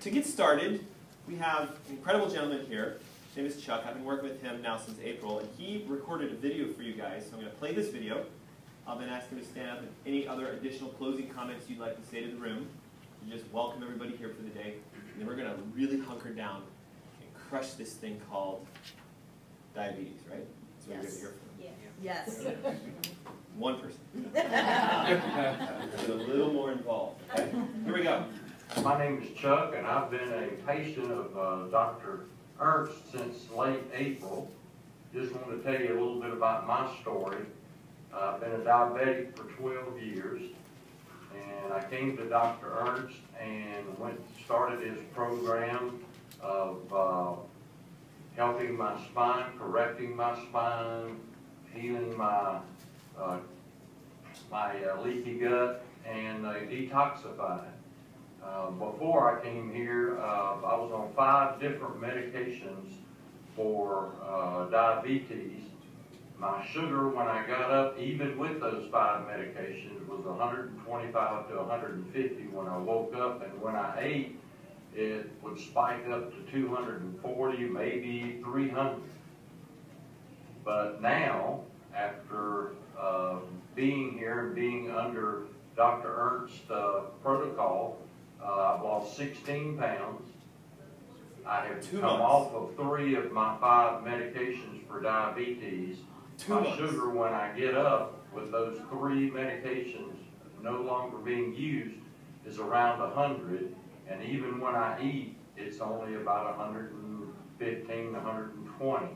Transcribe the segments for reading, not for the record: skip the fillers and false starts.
to get started, we have an incredible gentleman here. His name is Chuck. I've been working with him now since April, and he recorded a video for you guys. So I'm going to play this video. I'll then ask him to stand up and any other additional closing comments you'd like to say to the room. And just welcome everybody here for the day. And then we're going to really hunker down and crush this thing called diabetes, right? That's what Yes. you're going to hear Yes. from. One person. Get a little more involved. Okay? Here we go. My name is Chuck, and I've been a patient of Dr. Ernst since late April. Just want to tell you a little bit about my story. I've been a diabetic for 12 years, and I came to Dr. Ernst and started his program of helping my spine, correcting my spine, healing my leaky gut, and detoxifying. Before I came here, I was on 5 different medications for diabetes. My sugar, when I got up, even with those 5 medications, was 125 to 150 when I woke up, and when I ate, it would spike up to 240, maybe 300. But now, after being here and being under Dr. Ernst's protocol, I've lost 16 pounds. I have come off of 3 of my 5 medications for diabetes. My sugar, when I get up with those 3 medications no longer being used, is around 100. And even when I eat, it's only about 115, 120.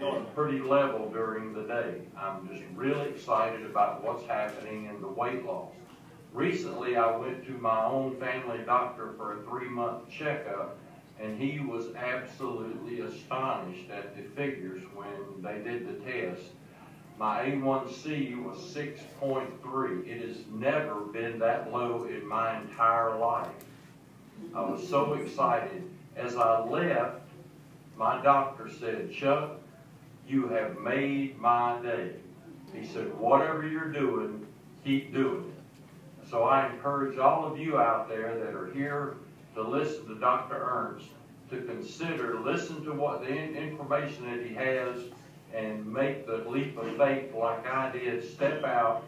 It's pretty level during the day. I'm just really excited about what's happening in the weight loss. Recently, I went to my own family doctor for a 3-month checkup, and he was absolutely astonished at the figures when they did the test. My A1C was 6.3. It has never been that low in my entire life. I was so excited. As I left, my doctor said, "Chuck, you have made my day." He said, "Whatever you're doing, keep doing it." So I encourage all of you out there that are here to listen to Dr. Ernst to consider, listen to what the information that he has, and make the leap of faith like I did. Step out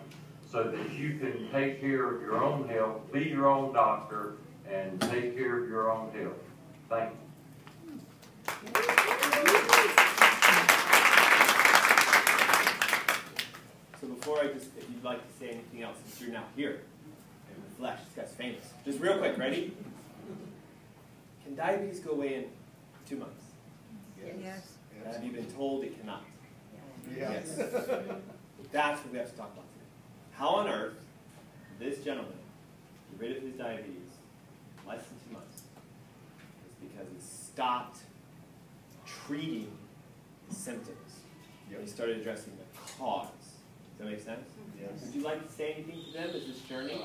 so that you can take care of your own health, be your own doctor, and take care of your own health. Thank you. So before I just, if you'd like to say anything else, since you're now here in the flesh, this guy's famous. Just real quick, ready? Can diabetes go away in 2 months? Yes. Have you been told it cannot? Yes. That's what we have to talk about today. How on earth this gentleman get rid of his diabetes in less than 2 months? It's because he stopped treating the symptoms. He started addressing the cause. Does that make sense? Yes. Would you like to say anything to them as this journey?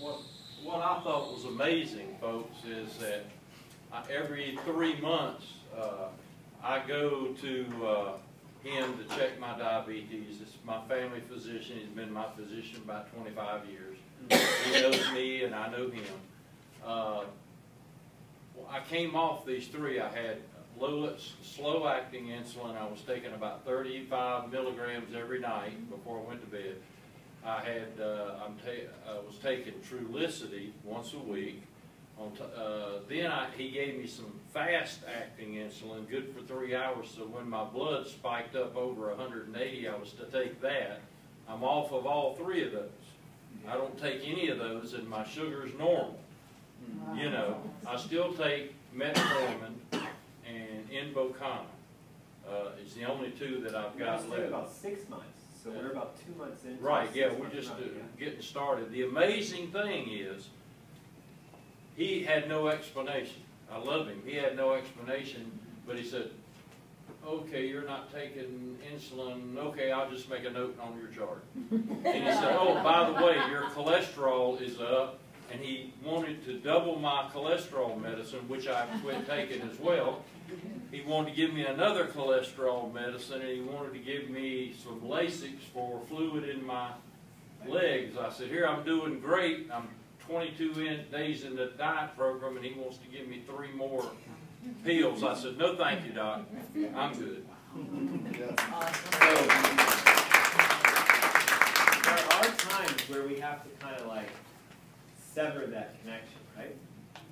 What I thought was amazing, folks, is that every 3 months I go to him to check my diabetes. It's my family physician. He's been my physician about 25 years. He knows me and I know him. I came off these 3. I had slow-acting insulin. I was taking about 35 milligrams every night before I went to bed. I had was taking Trulicity once a week. Then he gave me some fast-acting insulin, good for 3 hours. So when my blood spiked up over 180, I was to take that. I'm off of all 3 of those. I don't take any of those, and my sugar's normal. You know, I still take metformin and Invokana. It's the only 2 that I've got left. About 6 months. So we're about 2 months in. Right, yeah, we're just getting started. The amazing thing is, he had no explanation. I love him. He had no explanation, but he said, "Okay, you're not taking insulin. Okay, I'll just make a note on your chart." And he said, "Oh, by the way, your cholesterol is up." And he wanted to double my cholesterol medicine, which I quit taking as well. He wanted to give me another cholesterol medicine, and he wanted to give me some Lasix for fluid in my legs. I said, "Here, I'm doing great. I'm 22 days in the diet program, and he wants to give me 3 more pills. I said, no thank you, Doc. I'm good. So, there are times where we have to kind of like sever that connection, right?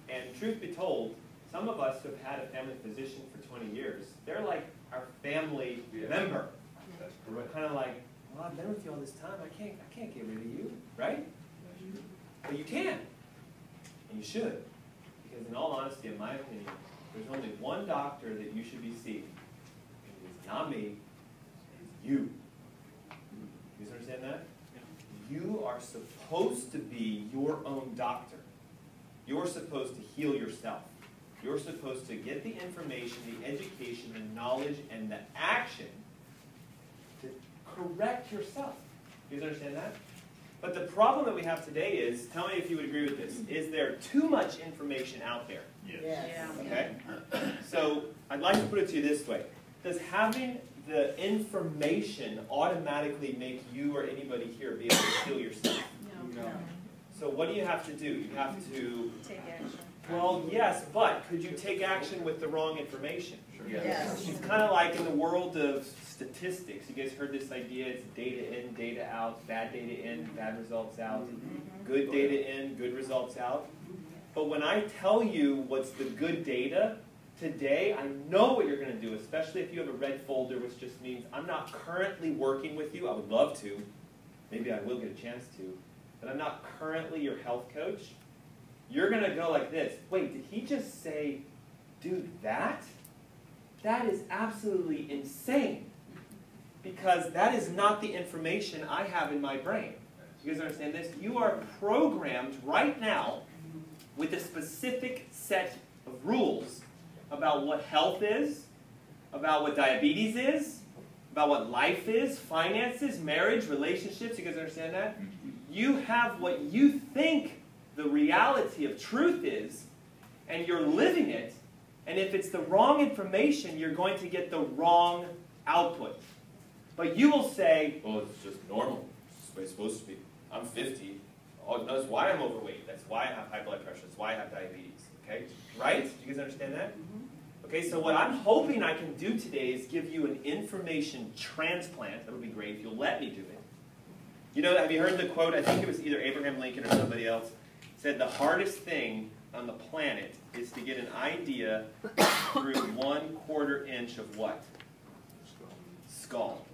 And truth be told, some of us who have had a family physician for 20 years, they're like our family member. And we're kind of like, well, I've been with you all this time. I can't get rid of you, right? But you can, and you should, because in all honesty, in my opinion, there's only one doctor that you should be seeing. It's not me. It's you. You guys understand that? You are supposed to be your own doctor. You're supposed to heal yourself. You're supposed to get the information, the education, the knowledge, and the action to correct yourself. You guys understand that? But the problem that we have today is, tell me if you would agree with this, is there too much information out there? Yes. Yeah. Okay? So I'd like to put it to you this way. Does having the information automatically make you or anybody here be able to heal yourself? No. So what do you have to do? You have to, Take action. well, yes, but could you take action with the wrong information? Yes. It's kind of like in the world of statistics. You guys heard this idea, it's data in, data out, bad data in, bad results out, good data in, good results out. But when I tell you what's the good data, today I know what you're going to do, especially if you have a red folder, which just means I'm not currently working with you. I would love to. Maybe I will get a chance to. But I'm not currently your health coach. You're going to go like this. Wait, did he just say, dude, that? That is absolutely insane. Because that is not the information I have in my brain. You guys understand this? You are programmed right now with a specific set of rules about what health is, about what diabetes is, about what life is, finances, marriage, relationships. You guys understand that? You have what you think the reality of truth is, and you're living it. And if it's the wrong information, you're going to get the wrong output. But you will say, well, it's just normal. It's the way it's supposed to be. I'm 50. Oh, that's why I'm overweight. That's why I have high blood pressure. That's why I have diabetes. Okay? Right? Do you guys understand that? Okay, so what I'm hoping I can do today is give you an information transplant. That would be great if you'll let me do it. You know, have you heard the quote? I think it was either Abraham Lincoln or somebody else. Said the hardest thing on the planet is to get an idea through 1/4 inch of what? Skull.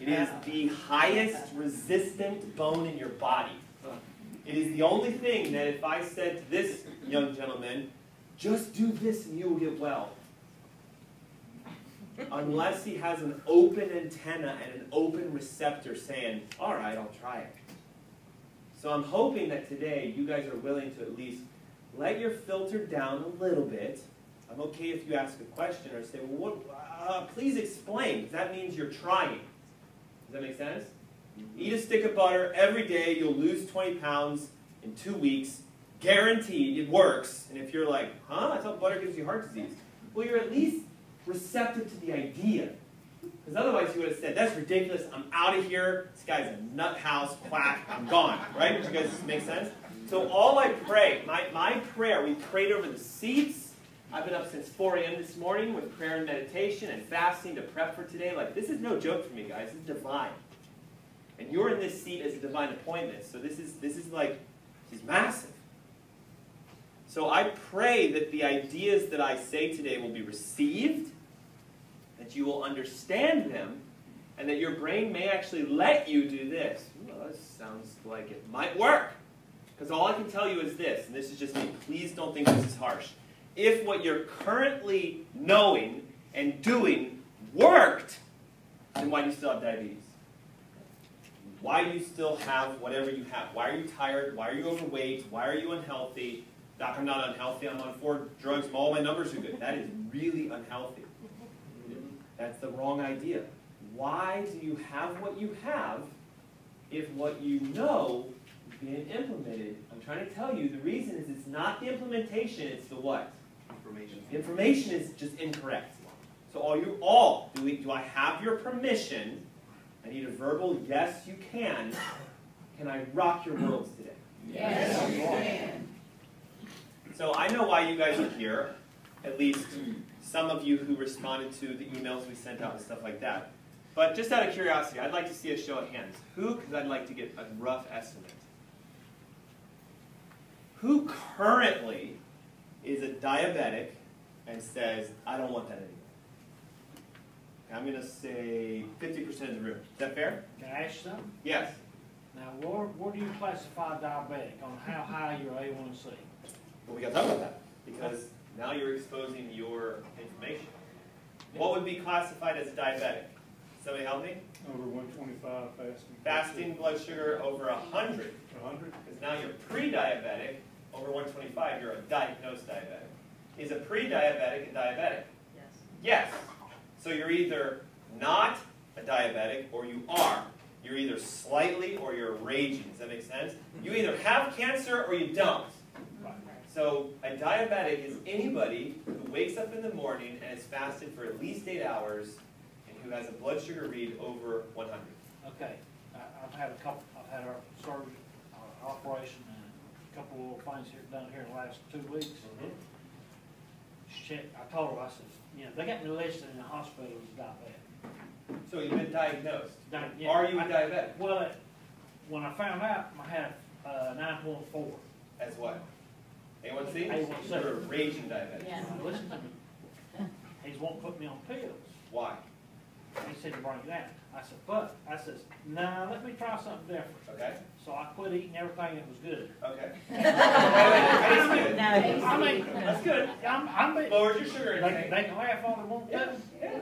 It is the highest resistant bone in your body. It is the only thing that if I said to this young gentleman, just do this and you will get well. Unless he has an open antenna and an open receptor saying, all right, I'll try it. So I'm hoping that today you guys are willing to at least let your filter down a little bit. I'm okay if you ask a question or say, well, please explain, because that means you're trying. Does that make sense? Eat a stick of butter every day, you'll lose 20 pounds in 2 weeks. Guaranteed, it works. And if you're like, huh, I thought butter gives you heart disease. Well, you're at least receptive to the idea. Because otherwise you would have said, that's ridiculous, I'm out of here, this guy's a nut house, quack, I'm gone. Right? Does you guys make sense? So all I pray, my prayer, we prayed over the seats. I've been up since 4 a.m. this morning with prayer and meditation and fasting to prep for today. Like, this is no joke for me, guys. This is divine. And you're in this seat as a divine appointment. So this is massive. So I pray that the ideas that I say today will be received, that you will understand them, and that your brain may actually let you do this. Well, this sounds like it might work. Because all I can tell you is this, and this is just me. Please don't think this is harsh. If what you're currently knowing and doing worked, then why do you still have diabetes? Why do you still have whatever you have? Why are you tired? Why are you overweight? Why are you unhealthy? Doc, I'm not unhealthy. I'm on 4 drugs. All my numbers are good. That is really unhealthy. That's the wrong idea. Why do you have what you have if what you know is being implemented? I'm trying to tell you the reason is it's not the implementation, it's the what? Information. The information is just incorrect. So do I have your permission? I need a verbal yes, you can. Can I rock your worlds today? Yes, you can. So I know why you guys are here, at least some of you who responded to the emails we sent out and stuff like that. But just out of curiosity, I'd like to see a show of hands. Who, because I'd like to get a rough estimate. Who currently is a diabetic and says, I don't want that anymore? I'm going to say 50% of the room. Is that fair? Can I ask you something? Yes. Now, where do you classify diabetic on how high your A1C? Well, we got to talk about that because now you're exposing your information. What would be classified as a diabetic? Somebody help me? Over 125 fasting. Fasting blood sugar over 100. 100? Because now you're pre-diabetic. Over 125, you're a diagnosed diabetic. Is a pre-diabetic a diabetic? Yes. Yes. So you're either not a diabetic or you are. You're either slightly or you're raging. Does that make sense? You either have cancer or you don't. So a diabetic is anybody who wakes up in the morning and is fasted for at least 8 hours and who has a blood sugar read over 100. Okay, I've had a surgery, operation, and a couple of little things here done here in the last 2 weeks. I told her, I said, you know, they got me listed in the hospital as diabetic. So you've been diagnosed. Yeah, Are you a diabetic? Well, when I found out, I had 9.4. As what? A1C? A1C. You're a raging diabetic. Yeah. Listen to me. He won't put me on pills. Why? He said to bring it down. I said, nah, let me try something different. Okay. So I quit eating everything that was good. Okay. I mean, That's good. I'm Lowered your sugar they intake. can laugh all they want to. Yeah.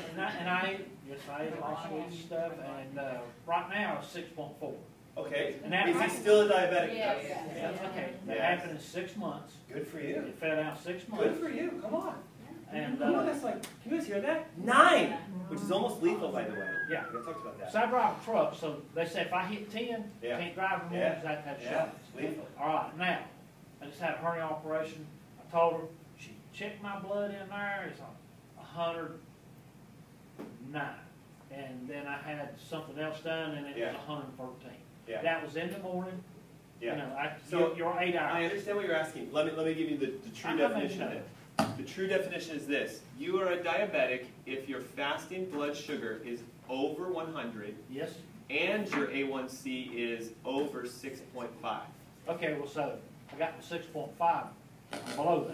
And I ate all sweet stuff, and right now it's 6.4. Okay. And that Is he still a diabetic? Yes. Yeah, okay. That Yes. happened in 6 months. Good for you. It fell down 6 months. Good for you. Come on. And Come on, that's like, can you guys hear that? 9! Which is almost lethal, by the way. yeah. We talked about that. So I drive a truck, so they say if I hit 10, Yeah. can't drive anymore Yeah. because I have Yeah. shots. Lethal. All right, now, I just had a hernia operation. I told her, she checked my blood in there, it's 109. And then I had something else done, and it Yeah. was 113. Yeah. That was in the morning. Yeah. You know, So, you're 8 hours. I understand what you're asking. Let me give you the true I'm definition making of it. The true definition is this. You are a diabetic if your fasting blood sugar is over 100 Yes? and your A1C is over 6.5. Okay, well, so I got the 6.5 below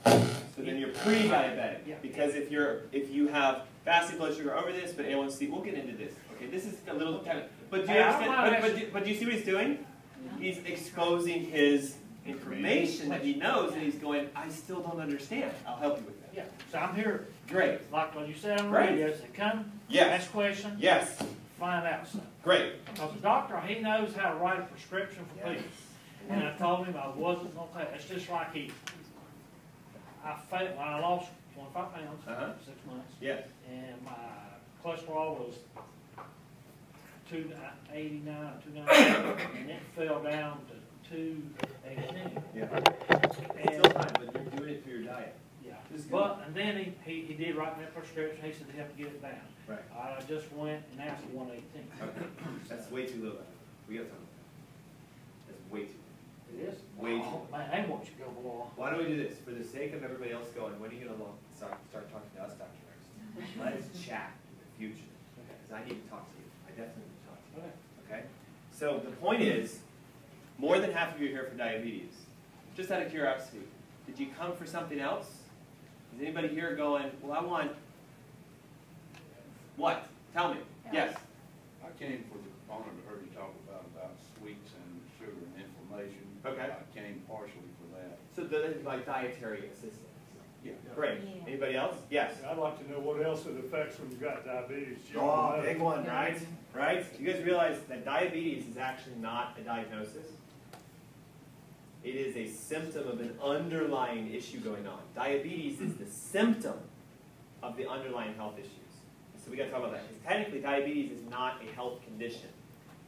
that. So then you're pre-diabetic. Yeah. Because if you have fasting blood sugar over this, but A1C, we'll get into this. Okay, this is a little kind of, but do you Hey, I don't mind understand? But do you see what he's doing? He's exposing his information that he knows, and he's going, I still don't understand. I'll help you with that. Yeah, so I'm here, Great. like when you said on the Right. radio, said, come, Yes. ask questions, Yes. find out something. Great. Because the doctor, he knows how to write a prescription for Yes. pills. And I told him I wasn't going to take it. It's just like I failed when I lost 25 pounds, Uh-huh. 6 months, Yes. and my cholesterol was 289, 298, and it fell down to 218. Yeah. And, Still fine, but you're doing it through your diet. yeah. This is good. But, and then he did write me a prescription. He said he had to get it down. Right. I just went and asked for 118. Okay. That's way too low. We got to talk about that. That's way too low. It is? Way too Oh, low. man, they want you to go below. Why don't we do this? For the sake of everybody else going, when are you going to start talking to us, Dr. Ernst? Let's chat in the future. Because I need to talk to you. I definitely need to talk to you. Okay. Okay? So the point is, more than half of you are here for diabetes. Just out of curiosity, did you come for something else? Is anybody here going, well, I want what? Tell me. Yes. I came for the component I heard you talk about sweets and sugar and inflammation. Okay. I came partially for that. So that is like dietary assistance. Yeah. Great. Yeah. Anybody else? Yes. I'd like to know what else it affects when you've got diabetes. Oh, big one, right? Right? You guys realize that diabetes is actually not a diagnosis? It is a symptom of an underlying issue going on. Diabetes is the symptom of the underlying health issues. So we got to talk about that. Because technically, diabetes is not a health condition.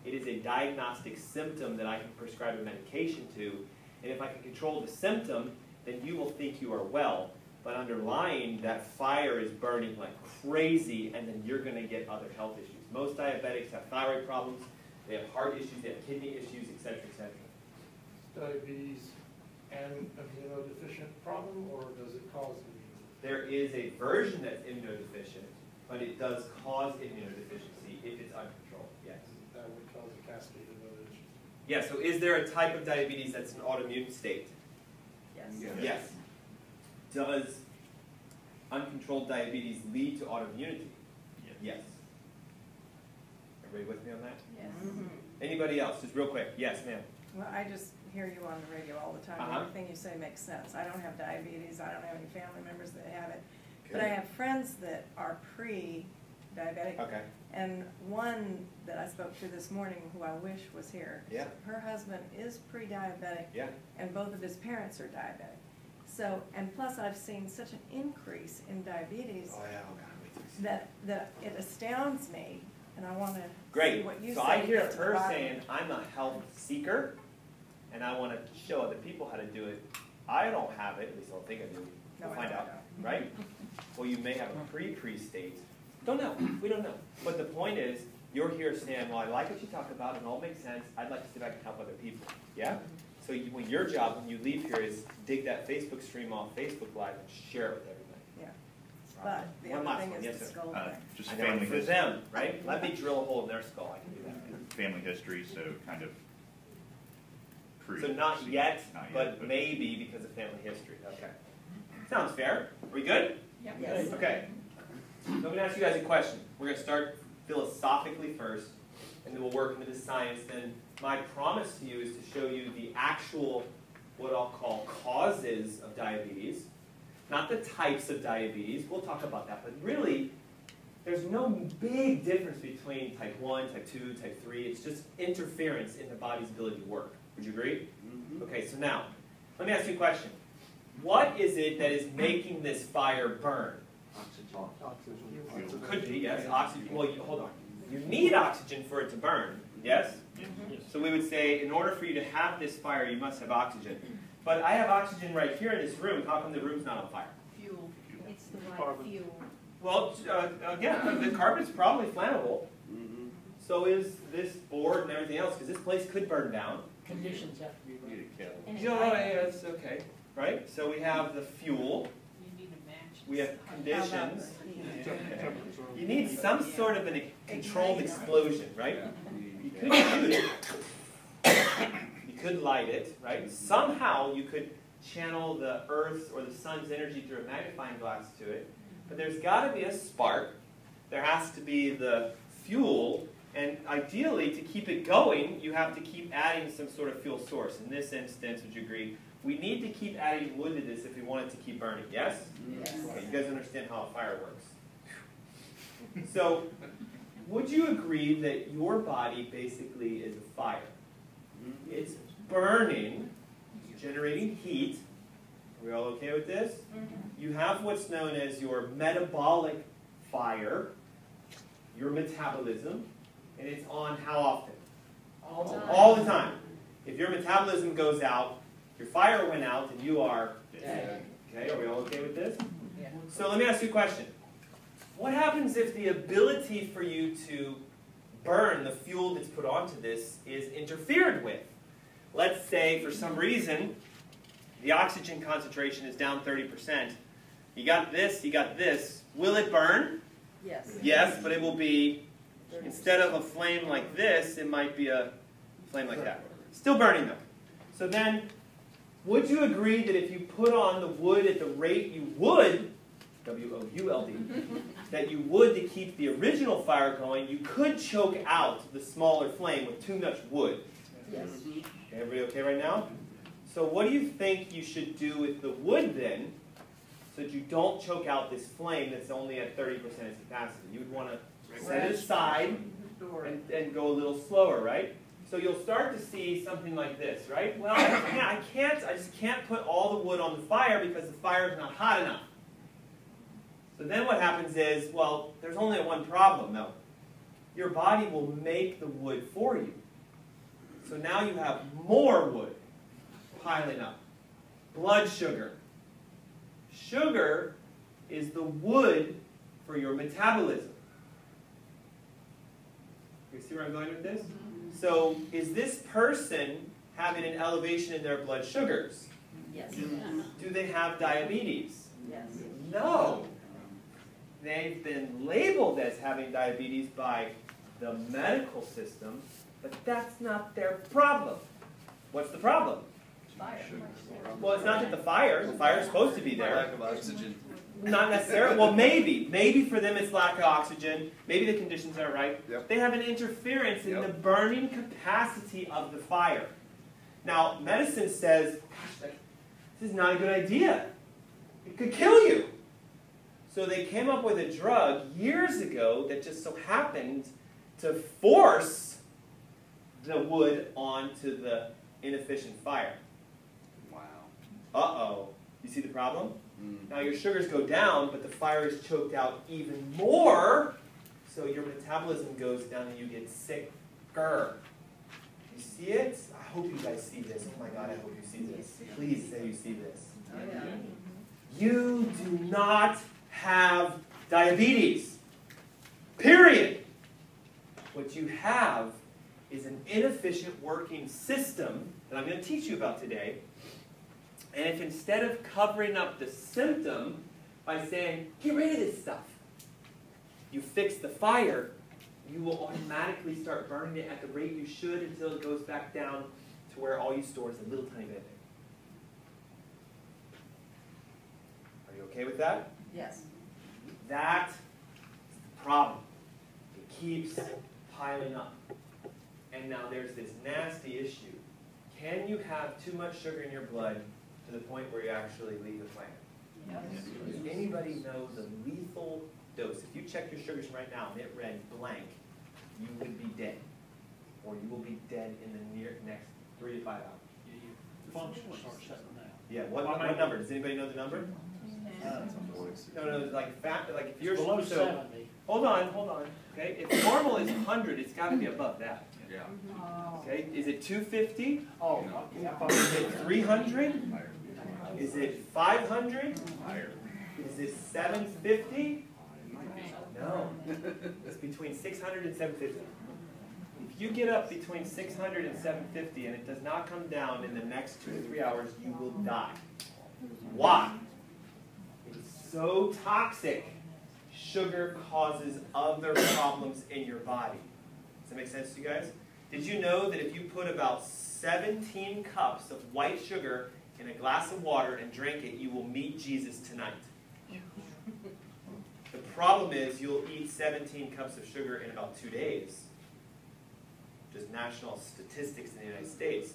It is a diagnostic symptom that I can prescribe a medication to. And if I can control the symptom, then you will think you are well. But underlying, that fire is burning like crazy, and then you're going to get other health issues. Most diabetics have thyroid problems. They have heart issues, they have kidney issues, etc., etc. Diabetes and immunodeficient problem, or does it cause immunodeficiency? There is a version that's immunodeficient, but it does cause immunodeficiency if it's uncontrolled, yes. That would cause a cascade of other issues. Yeah, so is there a type of diabetes that's an autoimmune state? Yes. Yes. Does uncontrolled diabetes lead to autoimmunity? Yes. Everybody with me on that? Yes. Anybody else? Just real quick. Yes, ma'am. Well, I just hear you on the radio all the time. Uh-huh. Everything you say makes sense. I don't have diabetes. I don't have any family members that have it. Okay. But I have friends that are pre-diabetic. Okay. And one that I spoke to this morning, who I wish was here. Yeah. Her husband is pre-diabetic. Yeah. And both of his parents are diabetic. So, and plus I've seen such an increase in diabetes Oh, yeah. Oh, God. Wait till you see. that it astounds me. And I want to see Great. what you So say. I to hear get to the her bottom. saying, I'm a health seeker, and I want to show other people how to do it. I don't have it, at least I don't think I do. No, We'll I find don't out, know. right? Well, you may have a pre-pre state. Don't know. We don't know. But the point is, you're here saying, well, I like what you talk about, and it all makes sense. I'd like to see if I can help other people. Yeah? So when your job, when you leave here, is dig that Facebook stream off Facebook Live and share it with everybody. Yeah. But the One other last thing one. is Yes, the sir. skull thing. Just I know, family for history. them, right? Let me drill a hole in their skull. I can do that. Family history, so kind of pre. So not yet, Not yet, but maybe because of family history. Okay. Sounds fair. Are we good? Yep. Yes. Okay. So I'm going to ask you guys a question. We're going to start philosophically first, and then we'll work into the science. Then my promise to you is to show you the actual, what I'll call causes of diabetes, not the types of diabetes. We'll talk about that. But really, there's no big difference between type 1, type 2, type 3. It's just interference in the body's ability to work. Would you agree? Okay, so now, let me ask you a question. What is it that is making this fire burn? Could be, yes. Oxygen. Well, hold on. You need oxygen for it to burn, yes? So we would say, in order for you to have this fire, you must have oxygen. But I have oxygen right here in this room. How come the room's not on fire? Fuel. It's the right fuel. Well, again, the carpet's probably flammable. So is this board and everything else, because this place could burn down. Conditions have to be right. And You know, yes, okay. Right? So we have the fuel. You need a match. We have How about conditions. the heat? Okay. You need some sort of a controlled explosion, right? You could shoot it. You could light it, right? Somehow you could channel the Earth's or the sun's energy through a magnifying glass to it. But there's got to be a spark. There has to be the fuel. And ideally, to keep it going, you have to keep adding some sort of fuel source. In this instance, would you agree? We need to keep adding wood to this if we want it to keep burning. Yes? Yes. Okay, you guys understand how a fire works. So, would you agree that your body basically is a fire? It's burning, generating heat. Are we all okay with this? You have what's known as your metabolic fire, your metabolism, and it's on how often? All the time. All the time. If your metabolism goes out, your fire went out, and you are Dead. okay. Are we all okay with this? Yeah. So let me ask you a question. What happens if the ability for you to burn the fuel that's put onto this is interfered with? Let's say, for some reason, the oxygen concentration is down 30%. You got this, you got this. Will it burn? Yes. Yes, but it will be, instead of a flame like this, it might be a flame like that. Still burning though. So then, would you agree that if you put on the wood at the rate you would, W-O-U-L-D, that you would to keep the original fire going, you could choke out the smaller flame with too much wood? Yes. Okay, everybody okay right now? So what do you think you should do with the wood then, so that you don't choke out this flame that's only at 30% its capacity? You would want to set it aside and go a little slower, right? So you'll start to see something like this, right? Well, I just can't put all the wood on the fire because the fire is not hot enough. So then what happens is, well, there's only one problem though. Your body will make the wood for you. So now you have more wood piling up. Blood sugar. Sugar is the wood for your metabolism. You see where I'm going with this? So is this person having an elevation in their blood sugars? Yes. Do they have diabetes? Yes. No. They've been labeled as having diabetes by the medical system, but that's not their problem. What's the problem? Fire. Well, it's not that the fire is supposed to be there. Lack of oxygen. Not necessarily. Well, maybe. Maybe for them it's lack of oxygen. Maybe the conditions are right. Yep. They have an interference in Yep. the burning capacity of the fire. Now, medicine says, gosh, this is not a good idea. It could kill you. So they came up with a drug years ago that just so happened to force the wood onto the inefficient fire. Wow. Uh-oh. You see the problem? Mm. Now your sugars go down, but the fire is choked out even more, so your metabolism goes down and you get sicker. You see it? I hope you guys see this. Oh my God, I hope you see this. Please say you see this. Oh, yeah. You do not have diabetes. Period. What you have is an inefficient working system that I'm going to teach you about today. And if instead of covering up the symptom by saying, get rid of this stuff, you fix the fire, you will automatically start burning it at the rate you should until it goes back down to where all you store is a little tiny bit. Are you okay with that? Yes. That's the problem. It keeps piling up. And now there's this nasty issue. Can you have too much sugar in your blood to the point where you actually leave the planet? Yes. Does anybody know the lethal dose? If you check your sugars right now and it read blank, you would be dead. Or you will be dead in the next 3 to 5 hours. Your function will start shutting down. Yeah, what number? Does anybody know the number? No, like if you're Below so, 70. Hold on. Okay, if normal is 100, it's got to be above that. Yeah. Okay, is it 250? Oh, yeah. Is it 300? Is it 500? Higher. Is it 750? No, it's between 600 and 750. If you get up between 600 and 750 and it does not come down in the next 2 to 3 hours, you will die. Why? It's so toxic. Sugar causes other problems in your body. Does that make sense to you guys? Did you know that if you put about 17 cups of white sugar in a glass of water and drink it, you will meet Jesus tonight? The problem is you'll eat 17 cups of sugar in about 2 days. Just national statistics in the United States.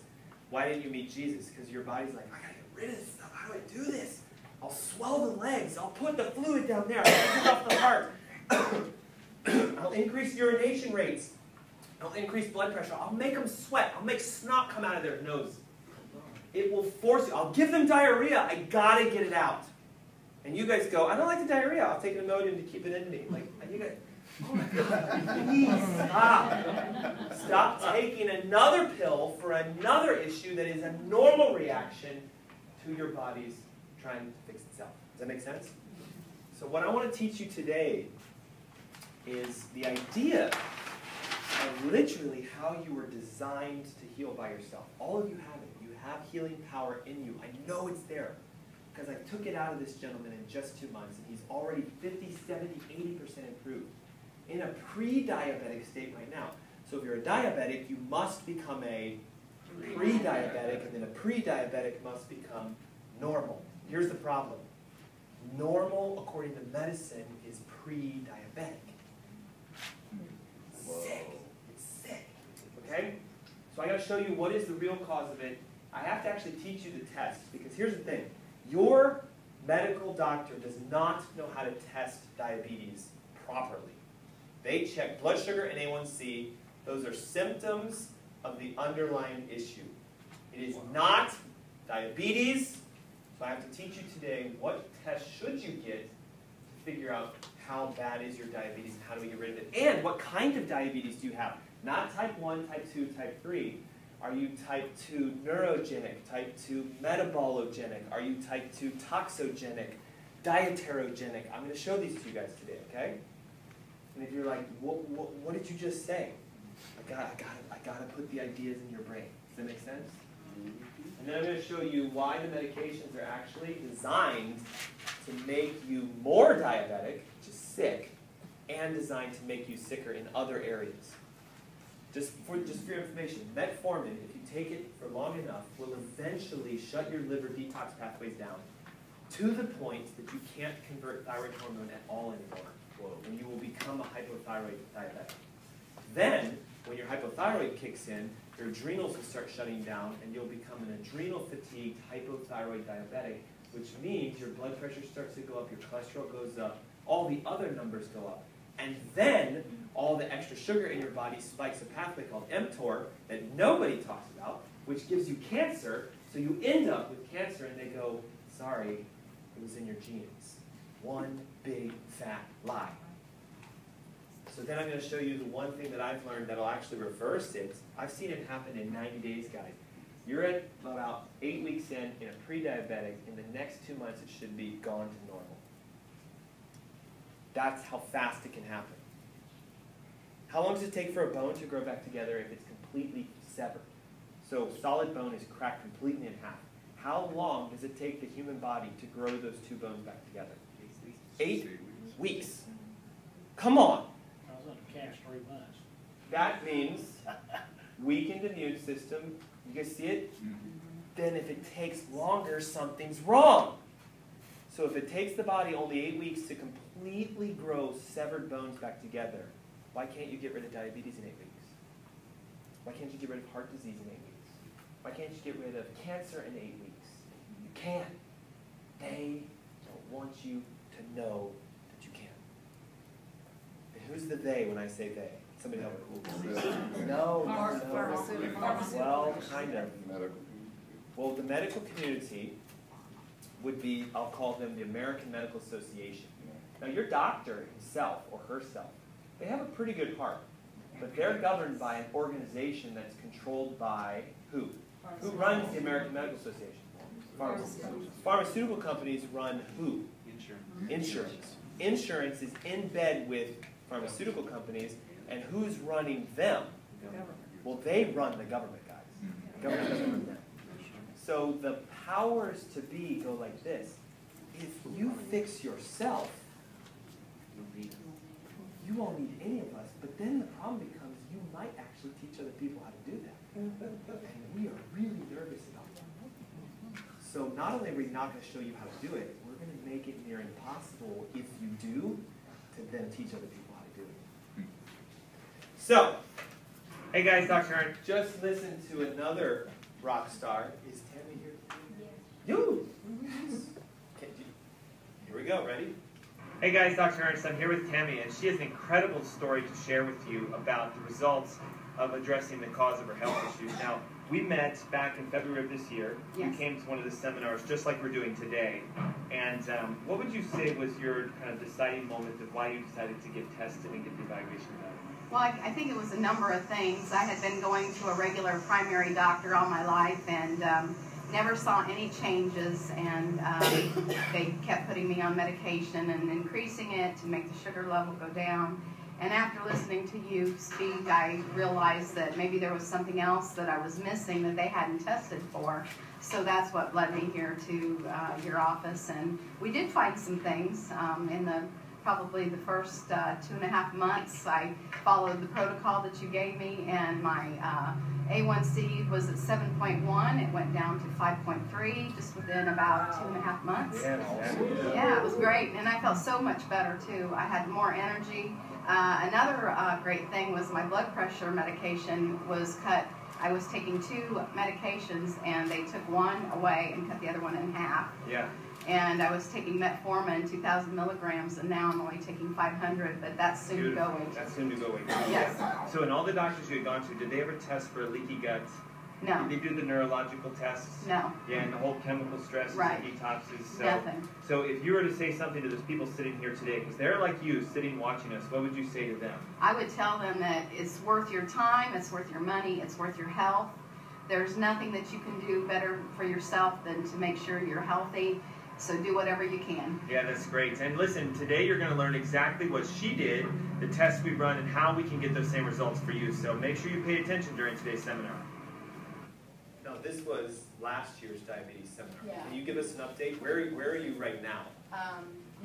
Why didn't you meet Jesus? Because your body's like, I gotta get rid of this stuff. How do I do this? I'll swell the legs. I'll put the fluid down there. I'll put off the heart. I'll increase urination rates. I'll increase blood pressure. I'll make them sweat. I'll make snot come out of their nose. It will force you. I'll give them diarrhea. I gotta get it out. And you guys go, I don't like the diarrhea. I'll take an Imodium to keep it in me. Like, you guys, oh my God, please stop. Stop taking another pill for another issue that is a normal reaction to your body's trying to fix itself. Does that make sense? So what I want to teach you today is the idea of literally how you were designed to heal by yourself. All of you have it. You have healing power in you. I know it's there because I took it out of this gentleman in just 2 months, and he's already 50, 70, 80% improved in a pre-diabetic state right now. So if you're a diabetic, you must become a pre-diabetic, and then a pre-diabetic must become normal. Here's the problem. Normal, according to medicine, is pre-diabetic. Sick. It's sick. Okay? So I got to show you what is the real cause of it. I have to actually teach you the test, because here's the thing. Your medical doctor does not know how to test diabetes properly. They check blood sugar and A1C. Those are symptoms of the underlying issue. It is not diabetes. So I have to teach you today what test should you get to figure out how bad is your diabetes and how do we get rid of it. And what kind of diabetes do you have? Not type 1, type 2, type 3. Are you type 2 neurogenic, type 2 metabologenic? Are you type 2 toxogenic, dietérogenic? I'm going to show these to you guys today, okay? And if you're like, what did you just say? I gotta put the ideas in your brain. Does that make sense? And then I'm going to show you why the medications are actually designed to make you more diabetic, which is sick, and designed to make you sicker in other areas. Just for your information, metformin, if you take it for long enough, will eventually shut your liver detox pathways down to the point that you can't convert thyroid hormone at all anymore, and you will become a hypothyroid diabetic. Then, when your hypothyroid kicks in, your adrenals will start shutting down, and you'll become an adrenal-fatigued hypothyroid diabetic, which means your blood pressure starts to go up, your cholesterol goes up, all the other numbers go up. And then all the extra sugar in your body spikes a pathway called mTOR that nobody talks about, which gives you cancer, so you end up with cancer, and they go, sorry, it was in your genes. One big fat lie. So then I'm going to show you the one thing that I've learned that will actually reverse it. I've seen it happen in 90 days, guys. You're at about 8 weeks in a pre-diabetic. In the next 2 months, it should be gone to normal. That's how fast it can happen. How long does it take for a bone to grow back together if it's completely severed? So solid bone is cracked completely in half. How long does it take the human body to grow those two bones back together? 8 weeks. Come on. I was under cast 3 months. That means weakened immune system. You guys see it? Then if it takes longer, something's wrong. So if it takes the body only 8 weeks to completely grow severed bones back together, why can't you get rid of diabetes in 8 weeks? Why can't you get rid of heart disease in 8 weeks? Why can't you get rid of cancer in 8 weeks? You can. They don't want you to know that you can. And who's the they when I say they? Somebody help me. No. Well, kind of. Well, the medical community would be, I'll call them the American Medical Association. Now, your doctor himself or herself, they have a pretty good heart, but they're governed by an organization that's controlled by who? Who runs the American Medical Association? Pharmaceutical companies run who? Insurance. Insurance is in bed with pharmaceutical companies, and who's running them? Well, they run the government, guys. The government doesn't run them. So the powers to be go like this. If you fix yourself, you won't need any of us, but then the problem becomes you might actually teach other people how to do that. And we are really nervous about that. So not only are we not going to show you how to do it, we're going to make it near impossible if you do to then teach other people how to do it. So, hey guys, Dr. Ernst, just listen to another rock star. Is Tammy here? You! Okay, here we go, ready? Hey guys, Dr. Ernst, I'm here with Tammy, and she has an incredible story to share with you about the results of addressing the cause of her health issues. Now, we met back in February of this year. Yes. You came to one of the seminars just like we're doing today. And what would you say was your kind of deciding moment of why you decided to get tested and get the evaluation done? Well, I think it was a number of things. I had been going to a regular primary doctor all my life and never saw any changes, and they kept putting me on medication and increasing it to make the sugar level go down. And after listening to you speak, I realized that maybe there was something else that I was missing that they hadn't tested for. So that's what led me here to your office. And we did find some things in probably the first 2.5 months. I followed the protocol that you gave me, and my A1C was at 7.1. It went down to 5.3 just within about 2.5 months. Yeah, it was great, and I felt so much better too. I had more energy. Another great thing was my blood pressure medication was cut. I was taking 2 medications, and they took one away and cut the other one in half. Yeah. And I was taking metformin, 2,000 milligrams, and now I'm only taking 500, but that's soon to go away. That's soon to go away. Yes. So in all the doctors you had gone to, did they ever test for leaky gut? No. Did they do the neurological tests? No. Yeah, and the whole chemical stresses Right. and detoxes. So, Nothing. So if you were to say something to those people sitting here today, because they're like you, sitting watching us, what would you say to them? I would tell them that it's worth your time, it's worth your money, it's worth your health. There's nothing that you can do better for yourself than to make sure you're healthy. So do whatever you can. Yeah, that's great. And listen, today you're going to learn exactly what she did, the tests we run, and how we can get those same results for you. So make sure you pay attention during today's seminar. Now, this was last year's diabetes seminar. Yeah. Can you give us an update? Where are you right now?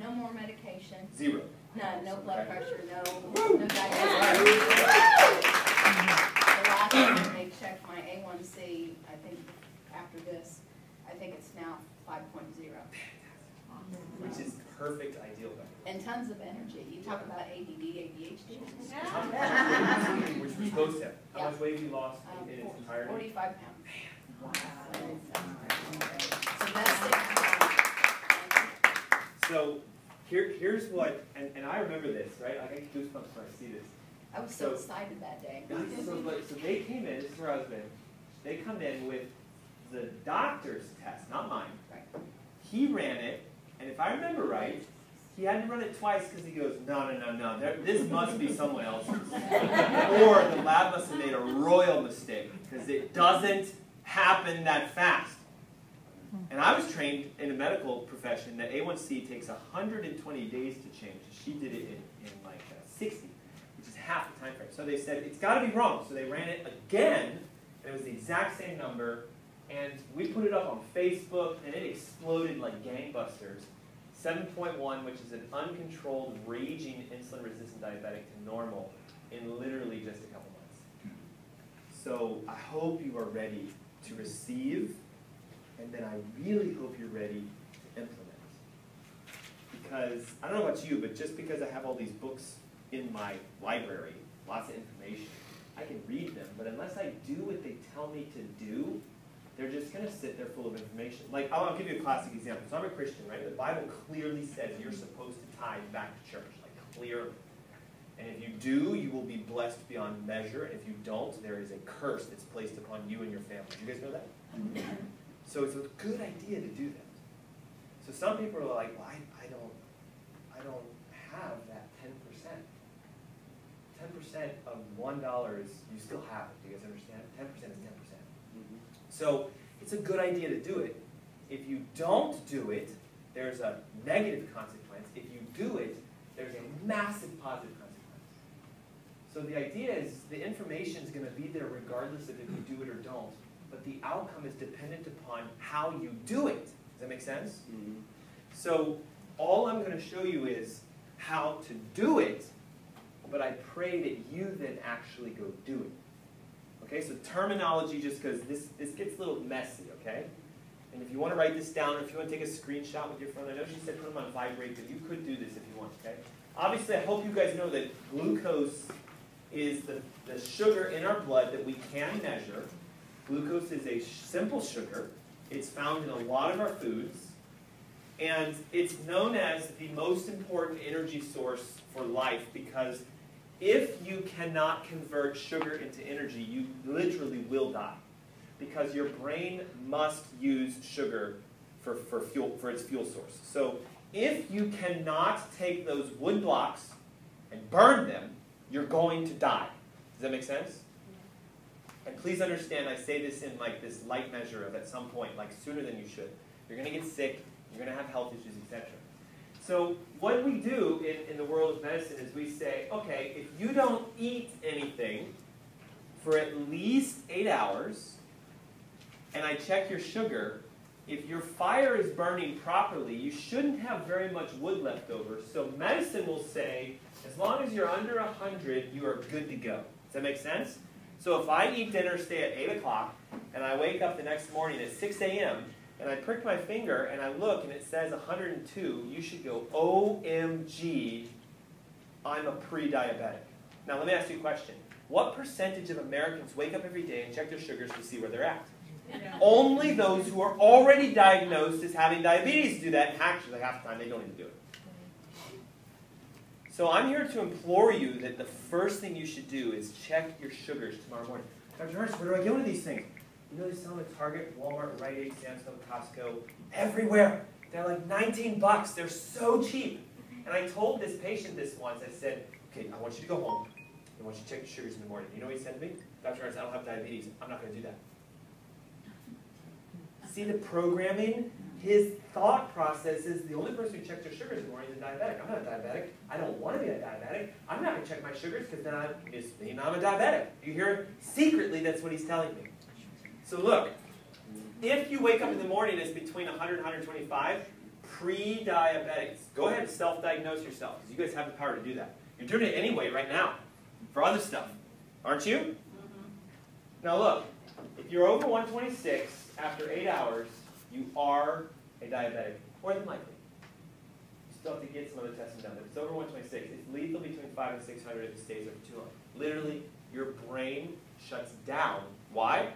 No more medication. 0. None, no blood Okay. pressure, no diabetes. The last time they checked my A1C, I think after this, I think it's now 5.0. Which is perfect, ideal. And tons of energy. You talk about ADD, ADHD. Which we're supposed to have. How Yeah. much weight have you lost in its entirety? 45 pounds. Wow. So that's it. So here's what, and I remember this, right? I get goosebumps when I see this. I was so excited that day. So they came in, this is where I was been. They come in with the doctor's test, not mine. Right. He ran it, and if I remember right, he had to run it twice because he goes, no, this must be someone else's. Or the lab must have made a royal mistake because it doesn't happen that fast. And I was trained in a medical profession that A1C takes 120 days to change. She did it in like 60, which is half the time frame. So they said, it's got to be wrong. So they ran it again, and it was the exact same number. And we put it up on Facebook, and it exploded like gangbusters. 7.1, which is an uncontrolled, raging insulin-resistant diabetic to normal in literally just a couple months. So I hope you are ready to receive, and then I really hope you're ready to implement. Because, I don't know about you, but just because I have all these books in my library, lots of information, I can read them, but unless I do what they tell me to do, they're just going to sit there full of information. Like, I'll give you a classic example. So I'm a Christian, right? The Bible clearly says you're supposed to tithe back to church, like clearly. And if you do, you will be blessed beyond measure. And if you don't, there is a curse that's placed upon you and your family. Do you guys know that? So it's a good idea to do that. So some people are like, well, I don't have that 10%. 10% of $1 is, you still have it. Do you guys understand? 10% is 10%. So it's a good idea to do it. If you don't do it, there's a negative consequence. If you do it, there's a massive positive consequence. So the idea is the information is going to be there regardless of if you do it or don't, but the outcome is dependent upon how you do it. Does that make sense? Mm-hmm. So all I'm going to show you is how to do it, but I pray that you then actually go do it. Okay, so terminology, just because this gets a little messy, okay? And if you want to write this down, or if you want to take a screenshot with your phone, I know she said put them on vibrate, but you could do this if you want, okay? Obviously, I hope you guys know that glucose is the sugar in our blood that we can measure. Glucose is a simple sugar. It's found in a lot of our foods. And it's known as the most important energy source for life because if you cannot convert sugar into energy, you literally will die because your brain must use sugar for fuel, for its fuel source. So if you cannot take those wood blocks and burn them, you're going to die. Does that make sense? And please understand, I say this in like this light measure of at some point, like sooner than you should. You're going to get sick, you're going to have health issues, etc. So what we do in the world of medicine is we say, okay, if you don't eat anything for at least 8 hours, and I check your sugar, if your fire is burning properly, you shouldn't have very much wood left over. So medicine will say, as long as you're under 100, you are good to go. Does that make sense? So if I eat dinner, stay at 8 o'clock, and I wake up the next morning at 6 a.m., and I prick my finger, and I look, and it says 102, you should go, OMG, I'm a pre-diabetic. Now let me ask you a question. What percentage of Americans wake up every day and check their sugars to see where they're at? Yeah. Only those who are already diagnosed as having diabetes do that, and actually half the time they don't even do it. So I'm here to implore you that the first thing you should do is check your sugars tomorrow morning. Dr. Ernst, where do I go to these things? You know they sell them at Target, Walmart, Rite Aid, Sam's, Costco, everywhere. They're like 19 bucks. They're so cheap. And I told this patient this once. I said, okay, I want you to go home. I want you to check your sugars in the morning. You know what he said to me? Dr. Ernst, I don't have diabetes. I'm not going to do that. See the programming? his thought process is the only person who checks their sugars in the morning is a diabetic. I'm not a diabetic. I don't want to be a diabetic. I'm not going to check my sugars because then I'm a diabetic. You hear it? Secretly, that's what he's telling me. So look, if you wake up in the morning and it's between 100 and 125, pre-diabetics, go ahead and self-diagnose yourself because you guys have the power to do that. You're doing it anyway right now for other stuff, aren't you? Mm-hmm. Now look, if you're over 126 after 8 hours, you are a diabetic, more than likely. You still have to get some other testing done, but it's over 126. It's lethal between 500 and 600 if it stays over too long. Literally, your brain shuts down. Why?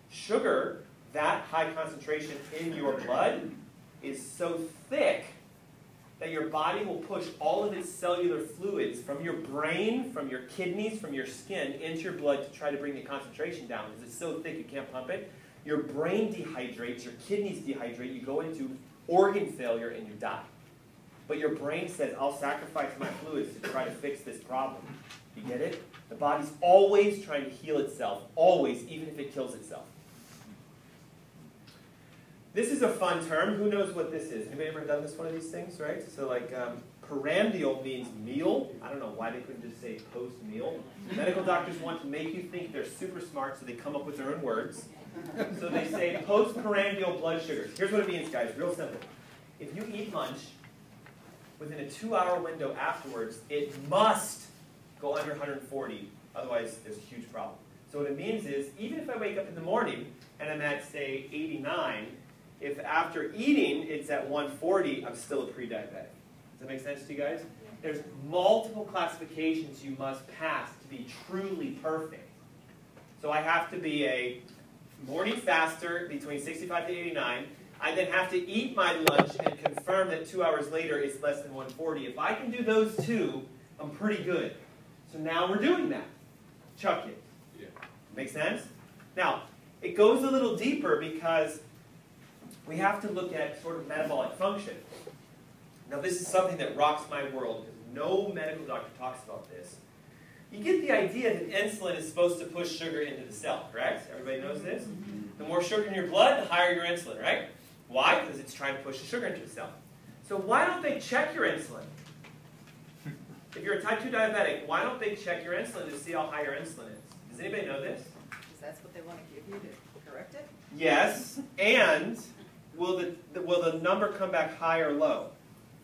Sugar, that high concentration in your blood, is so thick that your body will push all of its cellular fluids from your brain, from your kidneys, from your skin, into your blood to try to bring the concentration down because it's so thick you can't pump it. Your brain dehydrates, your kidneys dehydrate, you go into organ failure and you die. But your brain says, I'll sacrifice my fluids to try to fix this problem. You get it? The body's always trying to heal itself, always, even if it kills itself. This is a fun term. Who knows what this is? Anybody ever done this one of these things, right? So like prandial means meal. I don't know why they couldn't just say post-meal. Medical doctors want to make you think they're super smart, so they come up with their own words. So they say post-prandial blood sugars. Here's what it means, guys, real simple. If you eat lunch, within a 2-hour window afterwards, it must go under 140. Otherwise, there's a huge problem. So what it means is, even if I wake up in the morning and I'm at, say, 89, if after eating it's at 140, I'm still a pre-diabetic. Does that make sense to you guys? There's multiple classifications you must pass to be truly perfect. So I have to be a morning faster between 65 to 89. I then have to eat my lunch and confirm that 2 hours later it's less than 140. If I can do those two, I'm pretty good. So now we're doing that. Chuck it. Yeah. Make sense? Now, it goes a little deeper because we have to look at sort of metabolic function. Now, this is something that rocks my world because no medical doctor talks about this. You get the idea that insulin is supposed to push sugar into the cell, correct? Everybody knows this? The more sugar in your blood, the higher your insulin, right? Why? Because it's trying to push the sugar into the cell. So why don't they check your insulin? If you're a type 2 diabetic, why don't they check your insulin to see how high your insulin is? Does anybody know this? Because that's what they want to give you to correct it? Yes, and will the number come back high or low?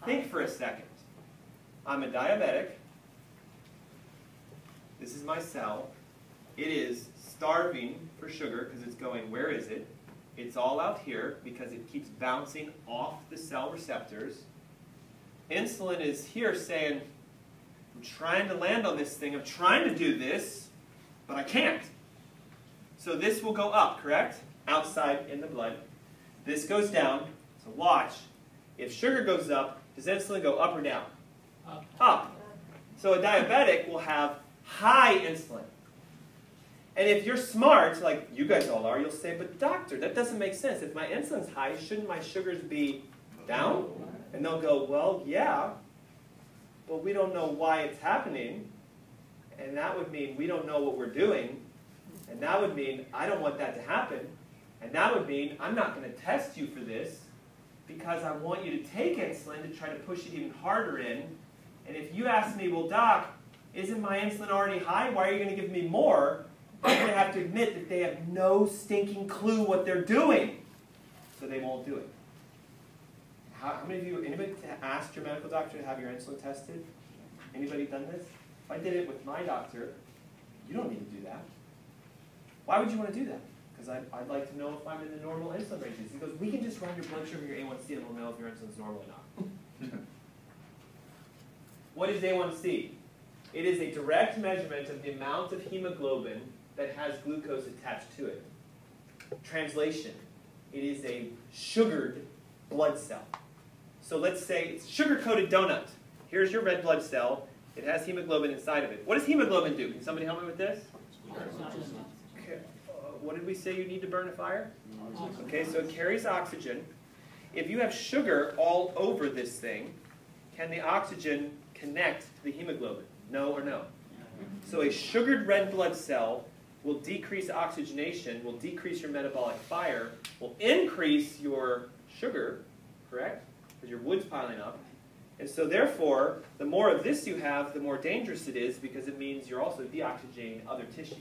Think for a second. I'm a diabetic. This is my cell. It is starving for sugar because it's going, where is it? It's all out here because it keeps bouncing off the cell receptors. Insulin is here saying, I'm trying to land on this thing. I'm trying to do this, but I can't. So this will go up, correct? Outside in the blood. This goes down. So watch. If sugar goes up, does insulin go up or down? Up. Up. So a diabetic will have high insulin. And if you're smart, like you guys all are, you'll say, but doctor, that doesn't make sense. If my insulin's high, shouldn't my sugars be down? And they'll go, well, yeah, but we don't know why it's happening. And that would mean we don't know what we're doing. And that would mean I don't want that to happen. And that would mean I'm not going to test you for this because I want you to take insulin to try to push it even harder in. And if you ask me, well, doc, isn't my insulin already high? Why are you going to give me more? I'm going to have to admit that they have no stinking clue what they're doing. So they won't do it. How many of you, anybody asked your medical doctor to have your insulin tested? Anybody done this? If I did it with my doctor, you don't need to do that. Why would you want to do that? Because I'd like to know if I'm in the normal insulin ranges. He goes, we can just run your blood sugar, your A1C, and we'll know if your insulin's normal or not. What is A1C? It is a direct measurement of the amount of hemoglobin that has glucose attached to it. Translation, it is a sugared blood cell. So let's say it's sugar-coated donut. Here's your red blood cell. It has hemoglobin inside of it. What does hemoglobin do? Can somebody help me with this? Okay. What did we say you need to burn a fire? Okay, so it carries oxygen. If you have sugar all over this thing, can the oxygen connect to the hemoglobin? No or no? So a sugared red blood cell will decrease oxygenation, will decrease your metabolic fire, will increase your sugar, correct? Because your wood's piling up. And so therefore, the more of this you have, the more dangerous it is because it means you're also deoxygenating other tissues.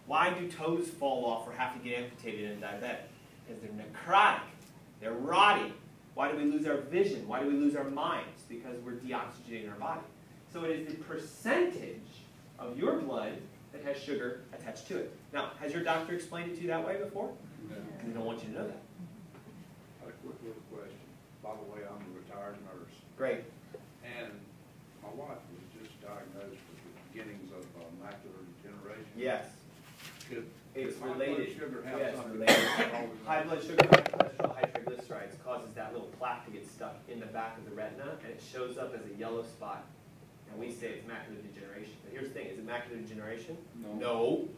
Why do toes fall off or have to get amputated in diabetic? Because they're necrotic. They're rotting. Why do we lose our vision? Why do we lose our minds? Because we're deoxygenating our body. So it is the percentage of your blood that has sugar attached to it. Now, has your doctor explained it to you that way before? No. Because they don't want you to know that. I had a quick little question. By the way, I'm a retired nurse, Great. and my wife was just diagnosed with the beginnings of macular degeneration. Yes. Could It's high blood related. sugar have Yes, something related. to do with High blood sugar, high cholesterol, high triglycerides causes that little plaque to get stuck in the back of the retina, and it shows up as a yellow spot. And we say it's macular degeneration. But here's the thing, is it macular degeneration? No. No.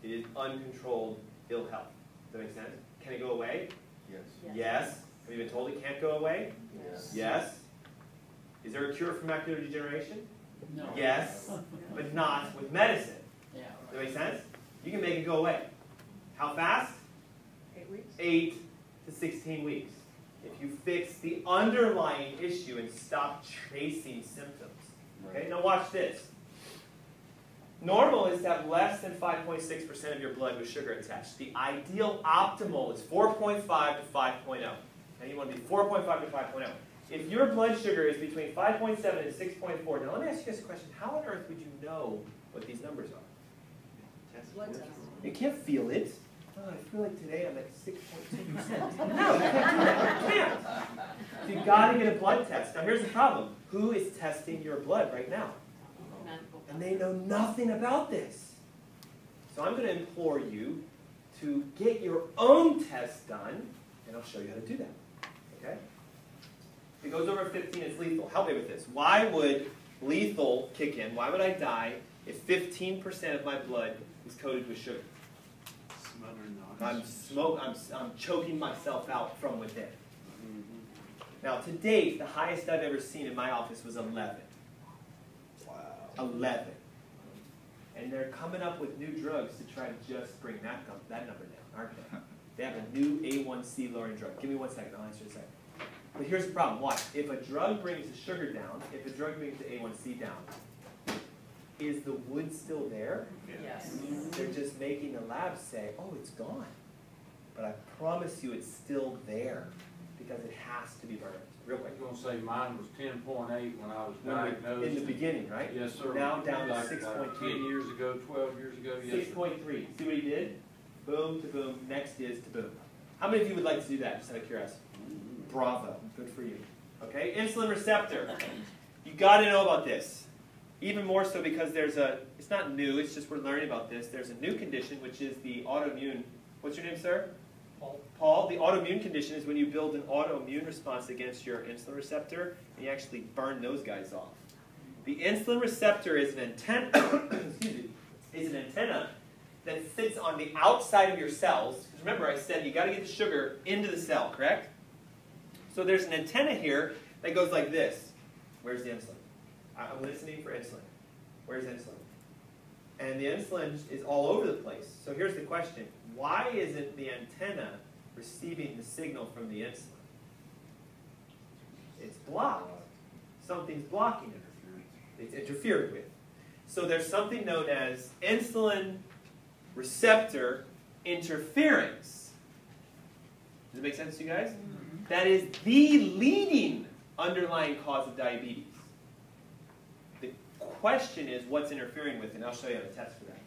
It is uncontrolled ill health. Does that make sense? Can it go away? Yes. Yes. Have you been told it can't go away? Yes. Yes. Is there a cure for macular degeneration? No. Yes. But not with medicine. Yeah. Does that make sense? You can make it go away. How fast? 8 weeks? 8 to 16 weeks. If you fix the underlying issue and stop chasing symptoms. Okay, now watch this. Normal is to have less than 5.6% of your blood with sugar attached. The ideal optimal is 4.5 to 5.0. Now you want to be 4.5 to 5.0. If your blood sugar is between 5.7 and 6.4, now let me ask you guys a question. How on earth would you know what these numbers are? Blood test. You can't feel it. Oh, I feel like today I'm at 6.2%. No, you can't do that. You can't. So you've got to get a blood test. Now here's the problem. Who is testing your blood right now? And they know nothing about this. So I'm going to implore you to get your own test done, and I'll show you how to do that. Okay? If it goes over 15, it's lethal. Help me with this. Why would lethal kick in? Why would I die if 15% of my blood is coated with sugar? I'm choking myself out from within. Now, to date, the highest I've ever seen in my office was 11. Wow. 11. And they're coming up with new drugs to try to just bring that number down, aren't they? They have a new A1C lowering drug. Give me 1 second, I'll answer in a second. But here's the problem. Watch. If a drug brings the sugar down, if a drug brings the A1C down, is the wood still there? Yes. They're just making the lab say, oh, it's gone. But I promise you it's still there because it has to be burned. Real quick. I was going to say mine was 10.8 when I was diagnosed. In the beginning, right? Yes, sir. Now down to Like 6.3. 10 years ago, 12 years ago, yes, sir. 6.3. See what he did? Boom to boom. Next is to boom. How many of you would like to do that, just out of curiosity? Bravo. Good for you. Okay, insulin receptor. You got to know about this. Even more so because it's not new, it's just we're learning about this. There's a new condition, which is the autoimmune, what's your name, sir? Paul. Paul, the autoimmune condition is when you build an autoimmune response against your insulin receptor, and you actually burn those guys off. The insulin receptor is an antenna, excuse me, is an antenna that sits on the outside of your cells. Because remember I said you got to get the sugar into the cell, correct? So there's an antenna here that goes like this. Where's the insulin? I'm listening for insulin. Where's insulin? And the insulin is all over the place. So here's the question. Why isn't the antenna receiving the signal from the insulin? It's blocked. Something's blocking it. It's interfered with. So there's something known as insulin receptor interference. Does it make sense to you guys? Mm-hmm. That is the leading underlying cause of diabetes. The question is what's interfering with it, and I'll show you how to test for that.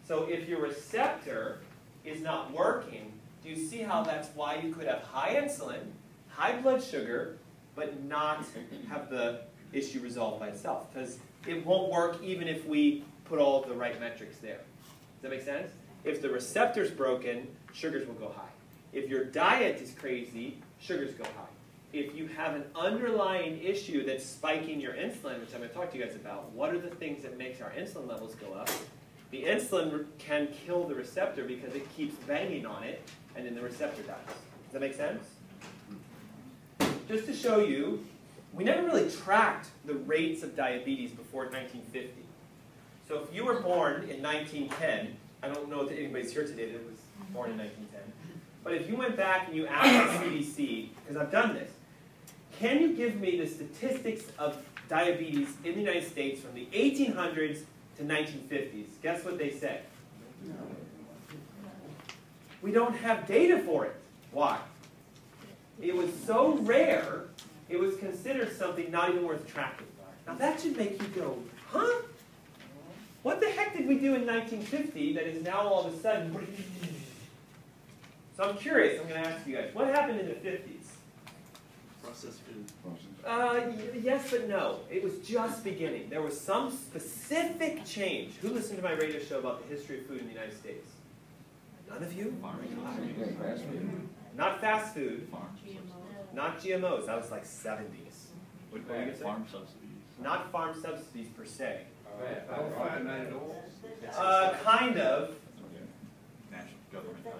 So if your receptor is not working, do you see how that's why you could have high insulin, high blood sugar, but not have the issue resolved by itself? Because it won't work even if we put all of the right metrics there. Does that make sense? If the receptor's broken, sugars will go high. If your diet is crazy, sugars go high. If you have an underlying issue that's spiking your insulin, which I'm going to talk to you guys about, what are the things that makes our insulin levels go up? The insulin can kill the receptor because it keeps banging on it, and then the receptor dies. Does that make sense? Just to show you, we never really tracked the rates of diabetes before 1950. So if you were born in 1910, I don't know if anybody's here today that was born in 1910, but if you went back and you asked the CDC, because I've done this, can you give me the statistics of diabetes in the United States from the 1800s to 1950s? Guess what they say? We don't have data for it. Why? It was so rare, it was considered something not even worth tracking. Now that should make you go, huh? What the heck did we do in 1950 that is now all of a sudden... So I'm curious, I'm going to ask you guys, what happened in the 50s? Processed food. Yes but no. It was just beginning. There was some specific change. Who listened to my radio show about the history of food in the United States? None of you? Not fast food. Not GMOs. That was like 70s. What were you going to say? Farm subsidies. Not farm subsidies per se. Refined oils? Kind of. Okay. National government, right?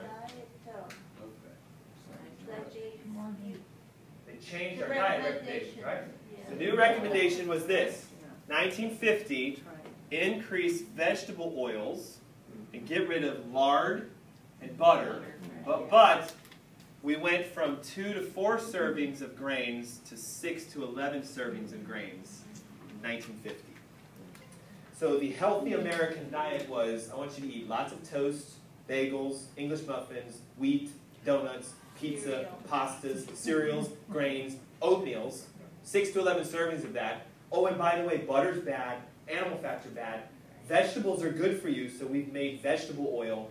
They changed our diet recommendation, right? The new recommendation was this. 1950, increase vegetable oils and get rid of lard and butter. But we went from 2 to 4 servings of grains to 6 to 11 servings of grains in 1950. So the healthy American diet was, I want you to eat lots of toast, bagels, English muffins, wheat, donuts, pizza, pastas, cereals, grains, oatmeals, 6 to 11 servings of that. Oh, and by the way, butter's bad, animal fats are bad, vegetables are good for you, so we've made vegetable oil,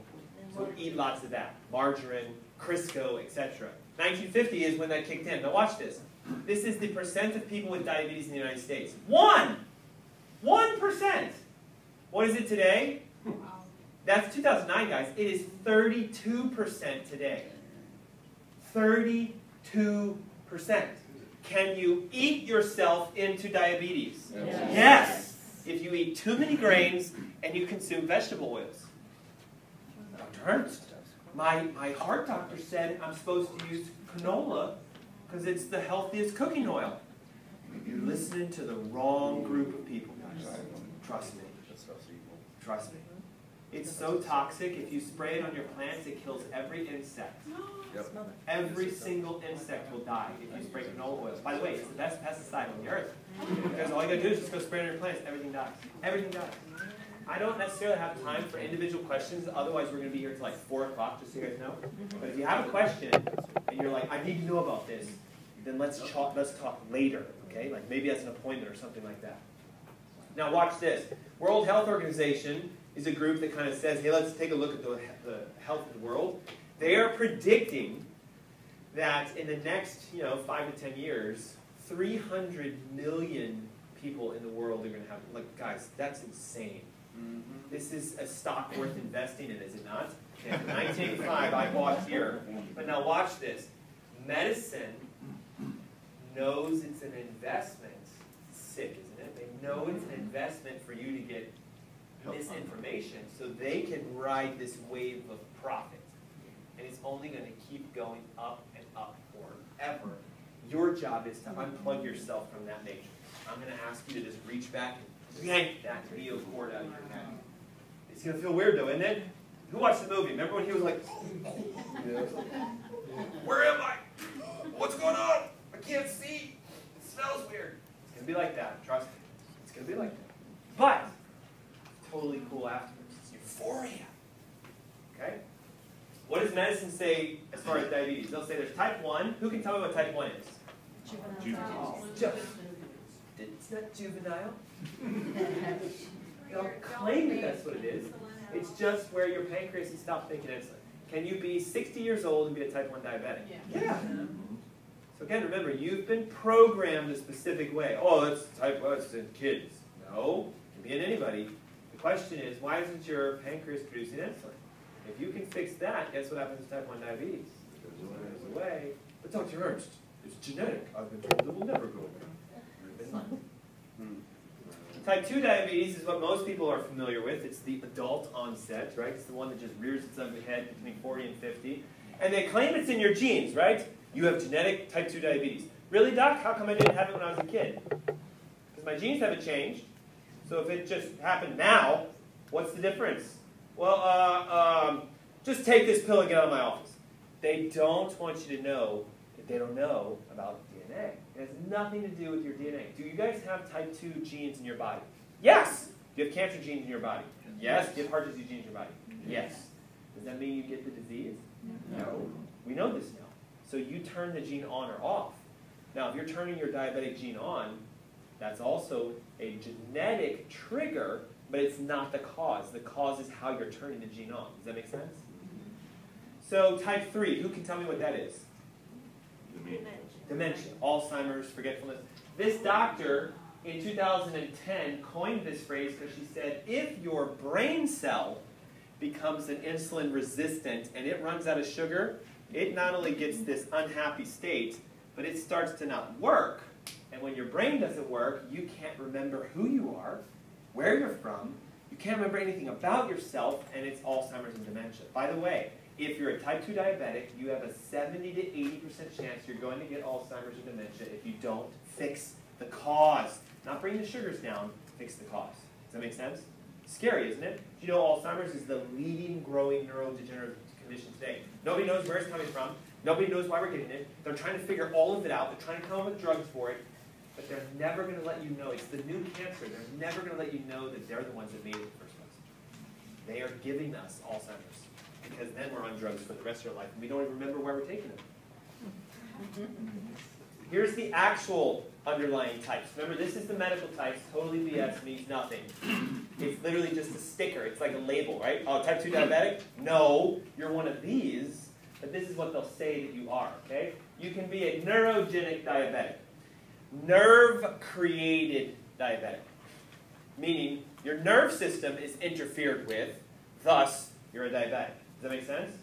so eat lots of that. Margarine, Crisco, etc. 1950 is when that kicked in. Now watch this. This is the percent of people with diabetes in the United States. 1%! What is it today? That's 2009, guys. It is 32% today. 32%. Can you eat yourself into diabetes? Yes! If you eat too many grains and you consume vegetable oils. Dr. Ernst, my heart doctor said I'm supposed to use canola because it's the healthiest cooking oil. You're listening to the wrong group of people, guys. Trust me. Trust me. It's so toxic, if you spray it on your plants, it kills every insect. Every single insect will die if you spray canola oil. By the way, it's the best pesticide on the earth. Because all you gotta do is just go spray it on your plants, everything dies. Everything dies. I don't necessarily have time for individual questions, otherwise we're gonna be here till like 4 o'clock, just so you guys know. But if you have a question, and you're like, I need to know about this, then let's talk later, okay? Like maybe as an appointment or something like that. Now watch this. World Health Organization is a group that kind of says, hey, let's take a look at the health of the world. They are predicting that in the next 5 to 10 years, 300 million people in the world are going to have, like, guys, that's insane. This is a stock worth investing in, is it not? In 1985, I bought here. But now watch this. Medicine knows it's an investment. It's sick, isn't it? They know it's an investment for you to get this information so they can ride this wave of profit. And it's only going to keep going up and up forever. Your job is to unplug yourself from that matrix. I'm going to ask you to just reach back and yank that Neo cord out of your head. It's going to feel weird though, isn't it? Who watched the movie? Remember when he was like, where am I? What's going on? I can't see. It smells weird. It's going to be like that. Trust me. It's going to be like that. But totally cool afterwards. It's euphoria. Okay? What does medicine say as far as diabetes? They'll say there's type 1. Who can tell me what type 1 is? Juvenile. It's not juvenile. They'll claim that that's what it is. It's just where your pancreas has stopped making insulin. Can you be 60 years old and be a type 1 diabetic? Yeah. So again, remember, you've been programmed a specific way. Oh, that's type 1, it's in kids. No, it can be in anybody. The question is, why isn't your pancreas producing insulin? If you can fix that, guess what happens to type 1 diabetes? It goes away. But Dr. Ernst, it's genetic. I've been told it will never go away. Type 2 diabetes is what most people are familiar with. It's the adult onset, right? It's the one that just rears its ugly head between 40 and 50. And they claim it's in your genes, right? You have genetic type 2 diabetes. Really, Doc? How come I didn't have it when I was a kid? Because my genes haven't changed. So if it just happened now, what's the difference? Well, just take this pill and get out of my office. They don't want you to know that they don't know about DNA. It has nothing to do with your DNA. Do you guys have type 2 genes in your body? Yes! Do you have cancer genes in your body? Yes. Do you have heart disease genes in your body? Yes. Does that mean you get the disease? No. We know this now. So you turn the gene on or off. Now, if you're turning your diabetic gene on, that's also a genetic trigger, but it's not the cause. The cause is how you're turning the gene on. Does that make sense? So type 3, who can tell me what that is? Dementia. Alzheimer's, forgetfulness. This doctor in 2010 coined this phrase because she said, if your brain cell becomes an insulin resistant and it runs out of sugar, it not only gets this unhappy state, but it starts to not work. And when your brain doesn't work, you can't remember who you are, where you're from, you can't remember anything about yourself, and it's Alzheimer's and dementia. By the way, if you're a type 2 diabetic, you have a 70 to 80% chance you're going to get Alzheimer's and dementia if you don't fix the cause. Not bring the sugars down, fix the cause. Does that make sense? Scary, isn't it? Do you know Alzheimer's is the leading growing neurodegenerative condition today? Nobody knows where it's coming from. Nobody knows why we're getting it. They're trying to figure all of it out. They're trying to come up with drugs for it. But they're never going to let you know. It's the new cancer. They're never going to let you know that they're the ones that made it in the first place. They are giving us Alzheimer's. Because then we're on drugs for the rest of our life. And we don't even remember where we're taking them. Here's the actual underlying types. Remember, this is the medical types. Totally BS, means nothing. It's literally just a sticker. It's like a label, right? Oh, type 2 diabetic? No, you're one of these. But this is what they'll say that you are, okay? You can be a neurogenic diabetic. Nerve-created diabetic. Meaning, your nerve system is interfered with, thus, you're a diabetic. Does that make sense?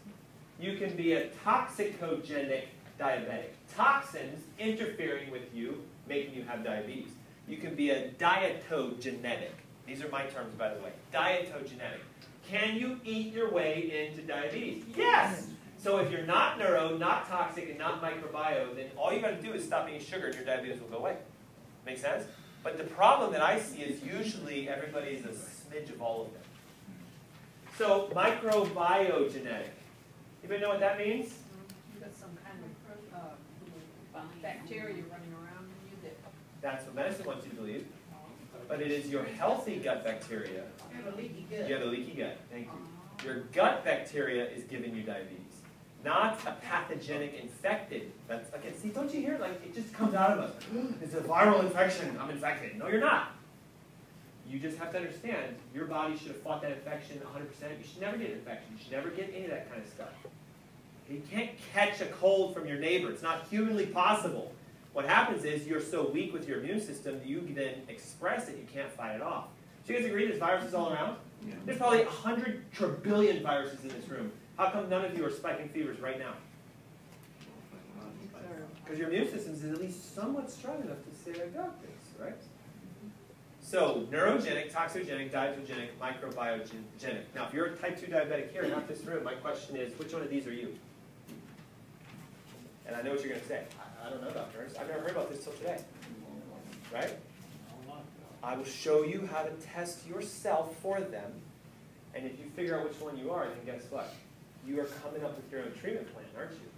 You can be a toxicogenic diabetic. Toxins interfering with you, making you have diabetes. You can be a dietogenetic. These are my terms, by the way. Dietogenetic. Can you eat your way into diabetes? Yes! So if you're not neuro, not toxic, and not microbiome, then all you got to do is stop eating sugar and your diabetes will go away. Make sense? But the problem that I see is usually everybody's a smidge of all of them. So microbiogenetic. Anybody know what that means? You've got some kind of bacteria running around in you that... That's what medicine wants you to believe. But it is your healthy gut bacteria. You have a leaky gut. You have a leaky gut. Thank you. Your gut bacteria is giving you diabetes. Not a pathogenic infected. That's, again, see, don't you hear? Like, it just comes out of us. It's a viral infection. I'm infected. No, you're not. You just have to understand, your body should have fought that infection 100%. You should never get an infection. You should never get any of that kind of stuff. You can't catch a cold from your neighbor. It's not humanly possible. What happens is you're so weak with your immune system, you then express it, you can't fight it off. Do you guys agree there's viruses all around? Yeah. There's probably 100 trillion viruses in this room. How come none of you are spiking fevers right now? Because your immune system is at least somewhat strong enough to say, I got this, right? So, neurogenic, toxogenic, dietogenic, microbiogenic. Now, if you're a type 2 diabetic here, not this room, my question is, which one of these are you? And I know what you're going to say. I don't know, Dr. Ernst. I've never heard about this till today. Right? I will show you how to test yourself for them. And if you figure out which one you are, then guess what? You are coming up with your own treatment plan, aren't you?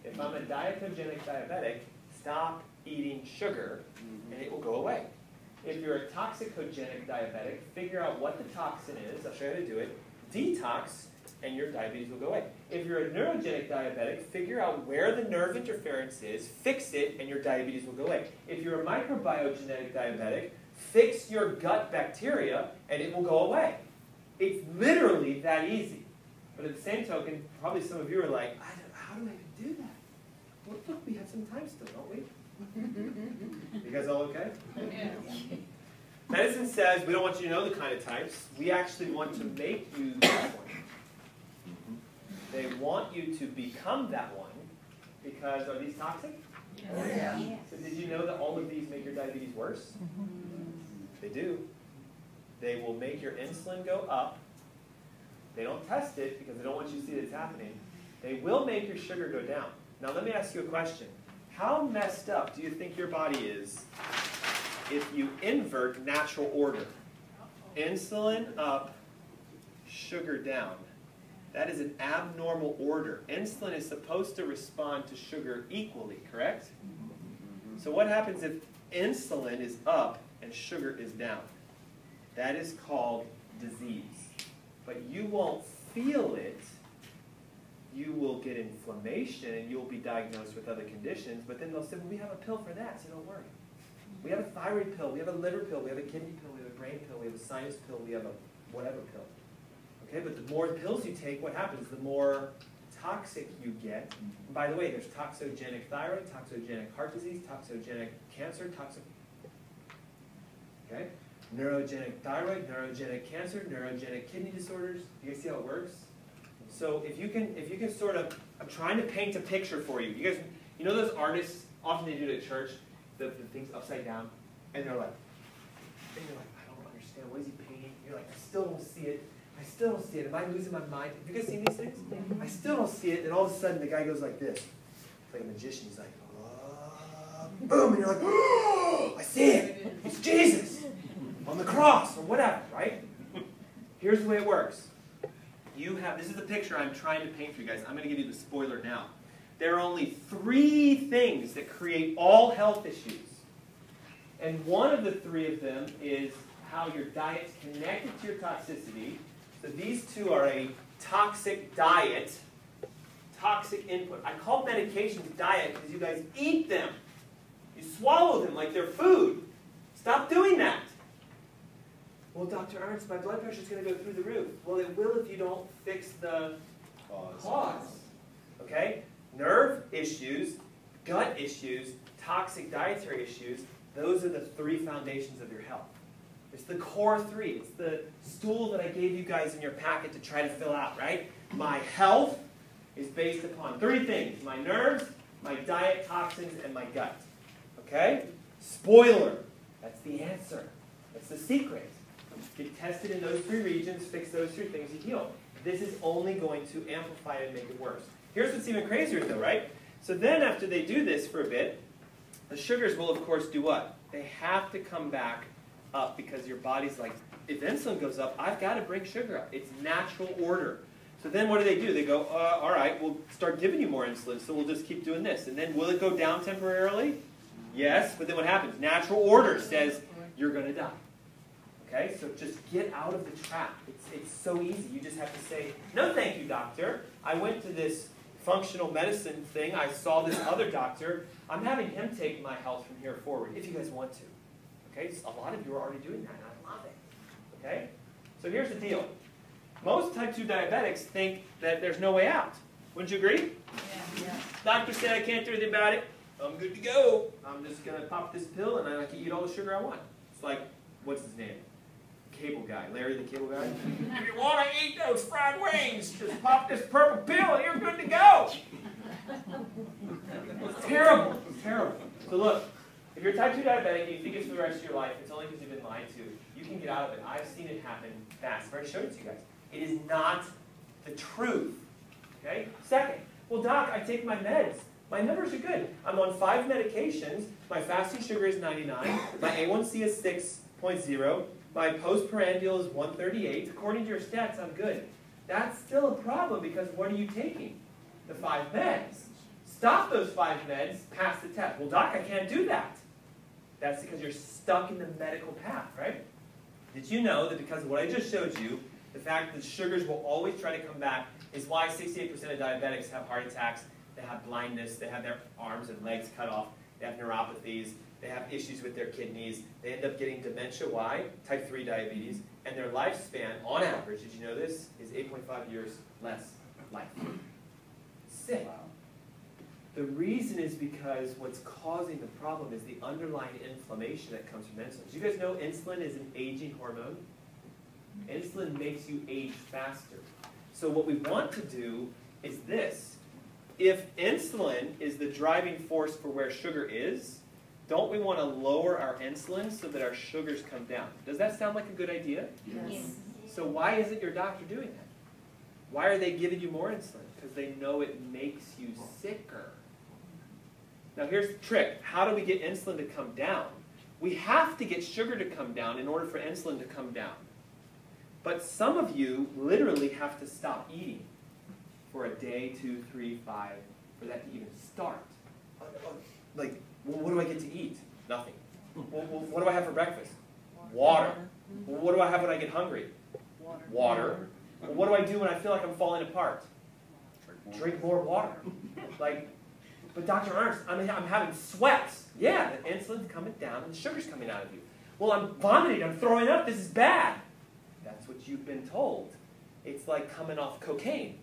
If I'm a dietogenic diabetic, stop eating sugar, and it will go away. If you're a toxicogenic diabetic, figure out what the toxin is. I'll show you how to do it. Detox, and your diabetes will go away. If you're a neurogenic diabetic, figure out where the nerve interference is, fix it, and your diabetes will go away. If you're a microbiogenic diabetic, fix your gut bacteria, and it will go away. It's literally that easy. But at the same token, probably some of you are like, how do I even do that? Well, look, we have some time still, don't we? You guys all okay? Yeah. Medicine says we don't want you to know the kind of types. We actually want to make you that one. They want you to become that one because, are these toxic? Yes. Yes. So did you know that all of these make your diabetes worse? They do. They will make your insulin go up. They don't test it because they don't want you to see that it's happening. They will make your sugar go down. Now let me ask you a question. How messed up do you think your body is if you invert natural order? Insulin up, sugar down. That is an abnormal order. Insulin is supposed to respond to sugar equally, correct? So what happens if insulin is up and sugar is down? That is called disease. But you won't feel it. You will get inflammation and you'll be diagnosed with other conditions, but then they'll say, well, we have a pill for that, so don't worry. We have a thyroid pill, we have a liver pill, we have a kidney pill, we have a brain pill, we have a sinus pill, we have a whatever pill. Okay, but the more pills you take, what happens? The more toxic you get. And by the way, there's toxogenic thyroid, toxogenic heart disease, toxogenic cancer, okay? Neurogenic thyroid, neurogenic cancer, neurogenic kidney disorders. You guys see how it works? So if you can sort of, I'm trying to paint a picture for you. You guys, you know those artists, often they do it at church, the things upside down, and you're like, I don't understand, what is he painting? You're like, I still don't see it. I still don't see it. Am I losing my mind? Have you guys seen these things? I still don't see it, and all of a sudden the guy goes like this. It's like a magician. He's like, boom, and you're like, oh, I see it. It's Jesus on the cross or whatever, right? Here's the way it works. This is the picture I'm trying to paint for you guys. I'm going to give you the spoiler now. There are only 3 things that create all health issues. And one of the 3 of them is how your diet's connected to your toxicity. So these 2 are a toxic diet, toxic input. I call medications diet because you guys eat them. You swallow them like they're food. Stop doing that. Well, Dr. Ernst, my blood pressure is going to go through the roof. Well, it will if you don't fix the cause. Okay? Nerve issues, gut issues, toxic dietary issues, those are the 3 foundations of your health. It's the core 3. It's the stool that I gave you guys in your packet to try to fill out, right? My health is based upon 3 things. My nerves, my diet, toxins, and my gut. Okay? Spoiler. That's the answer. That's the secret. Get tested in those 3 regions, fix those 3 things, you heal. This is only going to amplify it and make it worse. Here's what's even crazier though, right? So then after they do this for a bit, the sugars will of course do what? They have to come back up because your body's like, if insulin goes up, I've got to bring sugar up. It's natural order. So then what do? They go, all right, we'll start giving you more insulin, so we'll just keep doing this. And then will it go down temporarily? Yes, but then what happens? Natural order says you're going to die. Okay, so just get out of the trap. It's so easy. You just have to say, no thank you, doctor. I went to this functional medicine thing. I saw this other doctor. I'm having him take my health from here forward, if you guys want to. Okay, so a lot of you are already doing that, and I love it. Okay, so here's the deal. Most type 2 diabetics think that there's no way out. Wouldn't you agree? Yeah. Doctor said I can't do anything about it. I'm good to go. I'm just going to pop this pill, and I can eat all the sugar I want. It's like, what's his name? Cable guy, Larry the Cable Guy. If you want to eat those fried wings, just pop this purple pill and you're good to go. It's terrible. It's terrible. So look, if you're type 2 diabetic and you think it's for the rest of your life, it's only because you've been lied to. You can get out of it. I've seen it happen fast. I've already showed it to you guys. It is not the truth. Okay? Second, well, doc, I take my meds. My numbers are good. I'm on 5 medications. My fasting sugar is 99. My A1C is 6.0. My postprandial is 138. According to your stats, I'm good. That's still a problem because what are you taking? The 5 meds. Stop those 5 meds, pass the test. Well, doc, I can't do that. That's because you're stuck in the medical path, right? Did you know that because of what I just showed you, the fact that sugars will always try to come back is why 68% of diabetics have heart attacks, they have blindness, they have their arms and legs cut off, they have neuropathies, they have issues with their kidneys. They end up getting dementia. Why? Type 3 diabetes. And their lifespan, on average, did you know this, is 8.5 years less life. Sick. The reason is because what's causing the problem is the underlying inflammation that comes from insulin. Do you guys know insulin is an aging hormone? Insulin makes you age faster. So what we want to do is this. If insulin is the driving force for where sugar is, don't we want to lower our insulin so that our sugars come down? Does that sound like a good idea? Yes. So why isn't your doctor doing that? Why are they giving you more insulin? Because they know it makes you sicker. Now here's the trick. How do we get insulin to come down? We have to get sugar to come down in order for insulin to come down. But some of you literally have to stop eating for a day, 2, 3, 5, for that to even start. Like, Well, what do I get to eat? Nothing. Well, what do I have for breakfast? Water. Well, what do I have when I get hungry? Water. Well, what do I do when I feel like I'm falling apart? Drink more water. Like, but Dr. Ernst, I'm having sweats. Yeah, the insulin's coming down and the sugar's coming out of you. Well, I'm vomiting, I'm throwing up, this is bad. That's what you've been told. It's like coming off cocaine.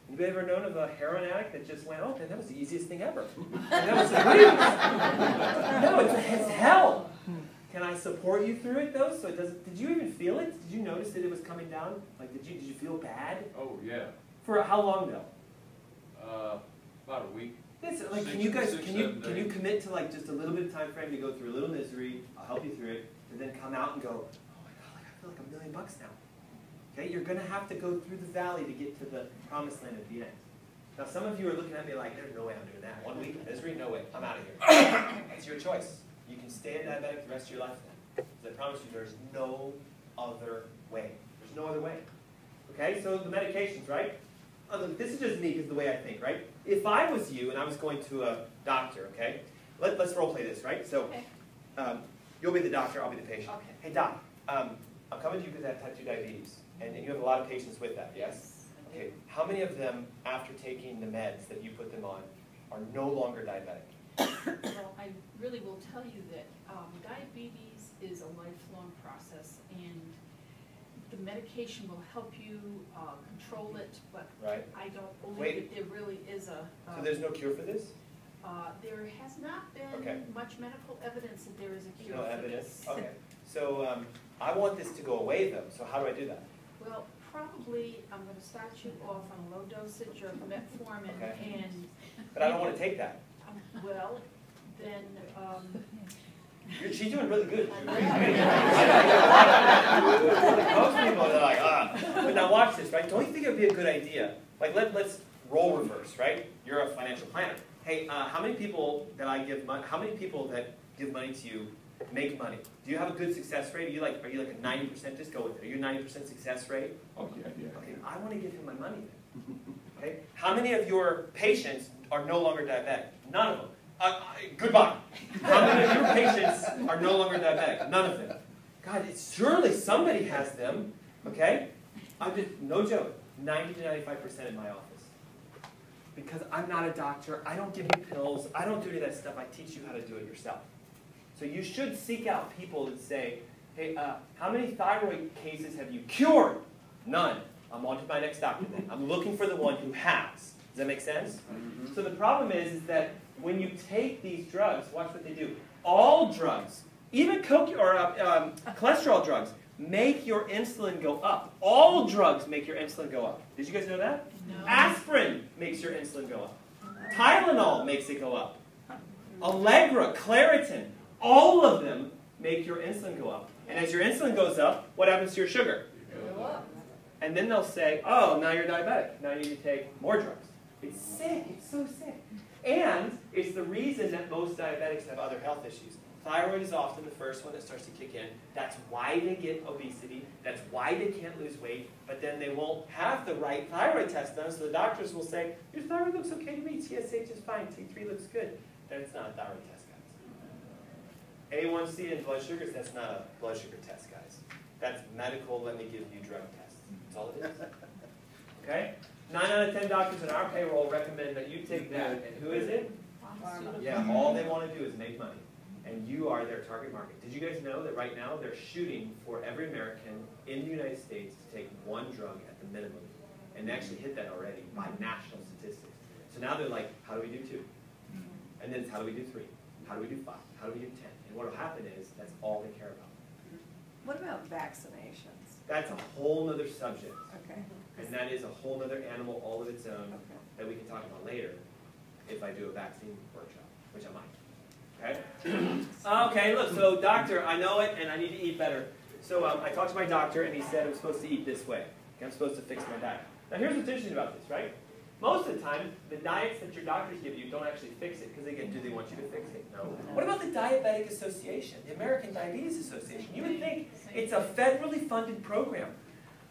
Anybody ever known of a heroin addict that just went, oh, man, that was the easiest thing ever. And that was the greatest. No, it's hell. Can I support you through it, though? So it doesn't. Did you even feel it? Did you notice that it was coming down? Like, did you feel bad? Oh, yeah. For how long, though? About a week. Like, can you commit to like just a little bit of time frame to go through a little misery? I'll help you through it, and then come out and go, oh my God, like I feel like $1 million now. Okay, you're gonna have to go through the valley to get to the promised land at the end. Now, some of you are looking at me like, there's no way I'm doing that. 1 week of misery, no way. I'm out of here. It's your choice. You can stay a diabetic the rest of your life then. Because I promise you, there's no other way. There's no other way. Okay, so the medications, right? This is just me because the way I think, right? If I was you and I was going to a doctor, okay? Let's role play this, right? So you'll be the doctor, I'll be the patient. Okay. Hey, doc, I'm coming to you because I have type 2 diabetes. And you have a lot of patients with that, yes? Okay. How many of them, after taking the meds that you put them on, are no longer diabetic? Well, I really will tell you that diabetes is a lifelong process, and the medication will help you control it, but right. I don't believe that there really is a... so there's no cure for this? There has not been much medical evidence that there is a cure no for evidence? this. Okay. So I want this to go away, though. So how do I do that? Well, probably I'm going to start you off on a low dosage of metformin, and... But I don't want to take that. Well, then... She's doing really good. Most people are like, But now watch this, right? Don't you think it would be a good idea? Like, let's role reverse, right? You're a financial planner. Hey, how many people that give money to you make money? Do you have a good success rate? Are you like a 90%? Just go with it. Are you a 90% success rate? Oh, yeah. Okay, I want to give him my money then. Okay? How many of your patients are no longer diabetic? None of them. Goodbye. How many of your patients are no longer diabetic? None of them. God, surely somebody has them. Okay? No joke. 90 to 95% in my office. Because I'm not a doctor. I don't give you pills. I don't do any of that stuff. I teach you how to do it yourself. So you should seek out people that say, hey, how many thyroid cases have you cured? None. I'm on to my next doctor then. I'm looking for the one who has. Does that make sense? Mm-hmm. So the problem is that when you take these drugs, watch what they do. All drugs, even cholesterol drugs, make your insulin go up. All drugs make your insulin go up. Did you guys know that? No. Aspirin makes your insulin go up. Tylenol makes it go up. Allegra, Claritin, all of them make your insulin go up. And as your insulin goes up, what happens to your sugar? Go up. And then they'll say, oh, now you're diabetic. Now you need to take more drugs. It's sick. It's so sick. And it's the reason that most diabetics have other health issues. Thyroid is often the first one that starts to kick in. That's why they get obesity. That's why they can't lose weight. But then they won't have the right thyroid test done, so the doctors will say, your thyroid looks okay to me. TSH is fine. T3 looks good. Then it's not a thyroid test, guys. A1C and blood sugars, that's not a blood sugar test, guys. That's medical, let me give you drug tests. That's all it is. Okay? 9 out of 10 doctors in our payroll recommend that you take that. And who is it? Yeah, all they want to do is make money. And you are their target market. Did you guys know that right now they're shooting for every American in the United States to take one drug at the minimum? And they actually hit that already by national statistics. So now they're like, how do we do 2? And then it's how do we do 3? How do we do 5? How do we do 10? And what will happen is that's all they care about. What about vaccinations? That's a whole other subject. Okay. And that is a whole other animal all of its own that we can talk about later if I do a vaccine workshop, which I might. Okay? Okay, look, so doctor, I know it and I need to eat better. So I talked to my doctor and he said I'm supposed to eat this way. Okay, I'm supposed to fix my diet. Now here's what's interesting about this, right? Most of the time, the diets that your doctors give you don't actually fix it because do they want you to fix it? No. What about the Diabetic Association, the American Diabetes Association? You would think it's a federally funded program.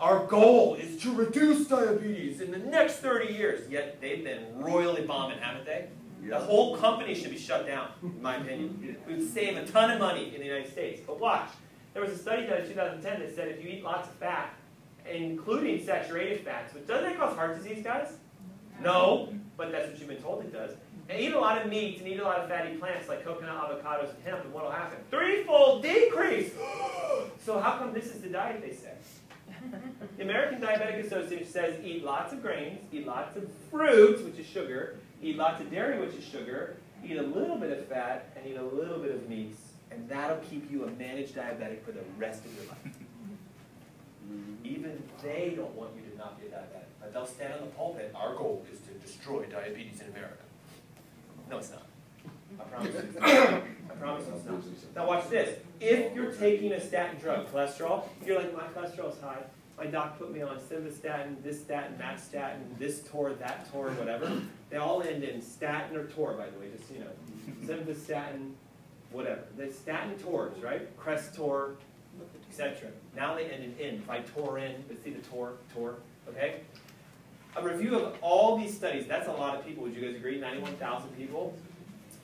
Our goal is to reduce diabetes in the next 30 years. Yet they've been royally bombing, haven't they? The whole company should be shut down, in my opinion. We would save a ton of money in the United States. But watch, there was a study done in 2010 that said if you eat lots of fat, including saturated fats, but doesn't that cause heart disease, guys? No, but that's what you've been told it does. And eat a lot of meat and eat a lot of fatty plants like coconut, avocados, and hemp, and what will happen? Threefold decrease! So how come this is the diet they say? The American Diabetic Association says eat lots of grains, eat lots of fruits, which is sugar, eat lots of dairy, which is sugar, eat a little bit of fat, and eat a little bit of meats, and that'll keep you a managed diabetic for the rest of your life. Even they don't want you to not be a diabetic. But they'll stand on the pulpit, our goal is to destroy diabetes in America. No, it's not. I promise you it's not. I promise you it's not. Now watch this. If you're taking a statin drug, cholesterol, you're like, my cholesterol's high. My doc put me on simvastatin, this statin, that statin, this Tor, that Tor, whatever. They all end in statin or Tor, by the way, just so you know. Simvastatin, whatever. The statin Tors, right? Crestor, etc. Now they end in Vitorin, but see the Tor, okay? A review of all these studies, that's a lot of people, would you guys agree? 91,000 people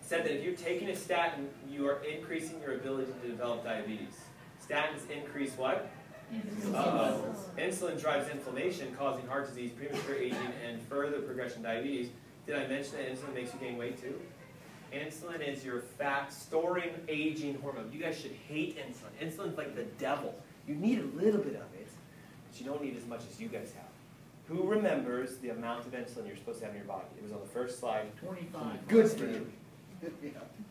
said that if you're taking a statin, you are increasing your ability to develop diabetes. Statins increase what? Insulin drives inflammation, causing heart disease, premature aging, and further progression of diabetes. Did I mention that insulin makes you gain weight too? Insulin is your fat-storing, aging hormone. You guys should hate insulin. Insulin's like the devil. You need a little bit of it, but you don't need as much as you guys have. Who remembers the amount of insulin you're supposed to have in your body? It was on the first slide. 25. Good for you.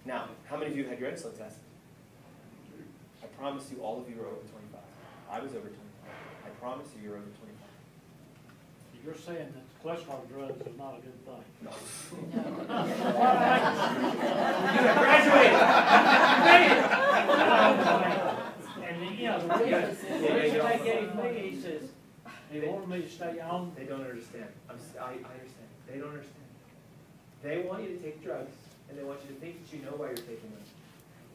Now, how many of you had your insulin tested? I promise you all of you are over 25. I was over 25. I promise you you're over 25. You're saying that cholesterol drugs is not a good thing? No. You have graduated! And you know, the reason they gave me, he says, they wanted me to stay on. They don't understand. I understand. They don't understand. They want you to take drugs, and they want you to think that you know why you're taking them.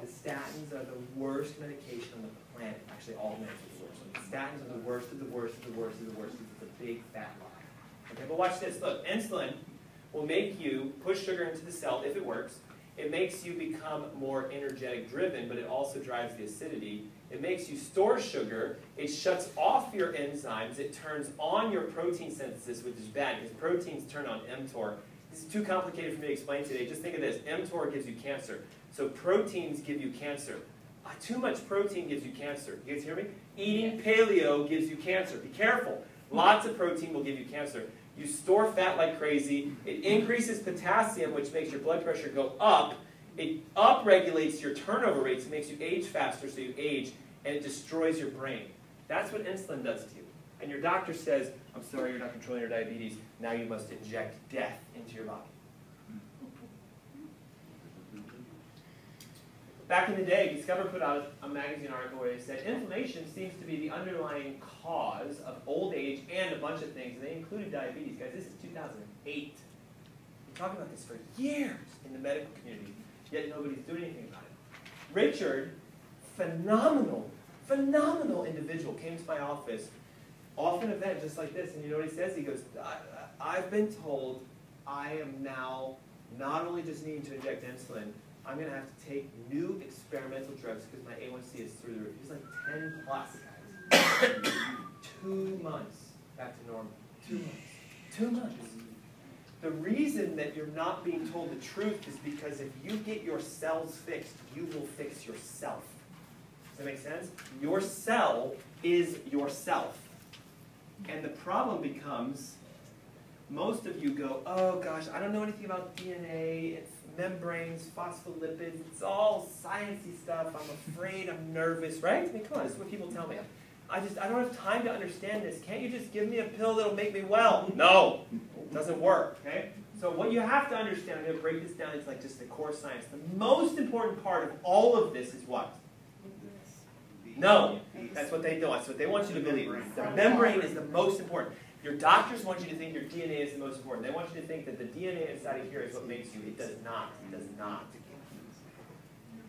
The statins are the worst medication on the planet. Actually, all meds are the worst. The statins are the worst of the worst of the worst of the worst. It's a big fat lie. Okay, but watch this. Look, insulin will make you push sugar into the cell if it works. It makes you become more energetic driven, but it also drives the acidity. It makes you store sugar. It shuts off your enzymes. It turns on your protein synthesis, which is bad because proteins turn on mTOR. This is too complicated for me to explain today. Just think of this. mTOR gives you cancer. So proteins give you cancer. Too much protein gives you cancer. You guys hear me? Eating paleo gives you cancer. Be careful. Lots of protein will give you cancer. You store fat like crazy. It increases potassium, which makes your blood pressure go up. It upregulates your turnover rates. It makes you age faster, so you age. And it destroys your brain. That's what insulin does to you. And your doctor says, I'm sorry, you're not controlling your diabetes. Now you must inject death into your body. Back in the day, Discover put out a magazine article where they said inflammation seems to be the underlying cause of old age and a bunch of things, and they included diabetes. Guys, this is 2008. We're talking about this for years in the medical community, yet nobody's doing anything about it. Richard, phenomenal individual, came to my office off an event just like this, and you know what he says? He goes, I've been told I am now not only just needing to inject insulin, I'm going to have to take new experimental drugs because my A1C is through the roof. He's like 10 plus, guys. 2 months back to normal. 2 months. 2 months. The reason that you're not being told the truth is because if you get your cells fixed, you will fix yourself. Does that make sense? Your cell is yourself. And the problem becomes, most of you go, oh gosh, I don't know anything about DNA, it's membranes, phospholipids, it's all sciencey stuff, I'm afraid, I'm nervous, right? I mean, come on, this is what people tell me. I don't have time to understand this. Can't you just give me a pill that'll make me well? No, it doesn't work, okay? So what you have to understand, I'm going to break this down into like just the core science. The most important part of all of this is what? No, that's what they do. That's what they want you to believe. The membrane is the most important. Your doctors want you to think your DNA is the most important. They want you to think that the DNA inside of here is what makes you. It does not. It does not.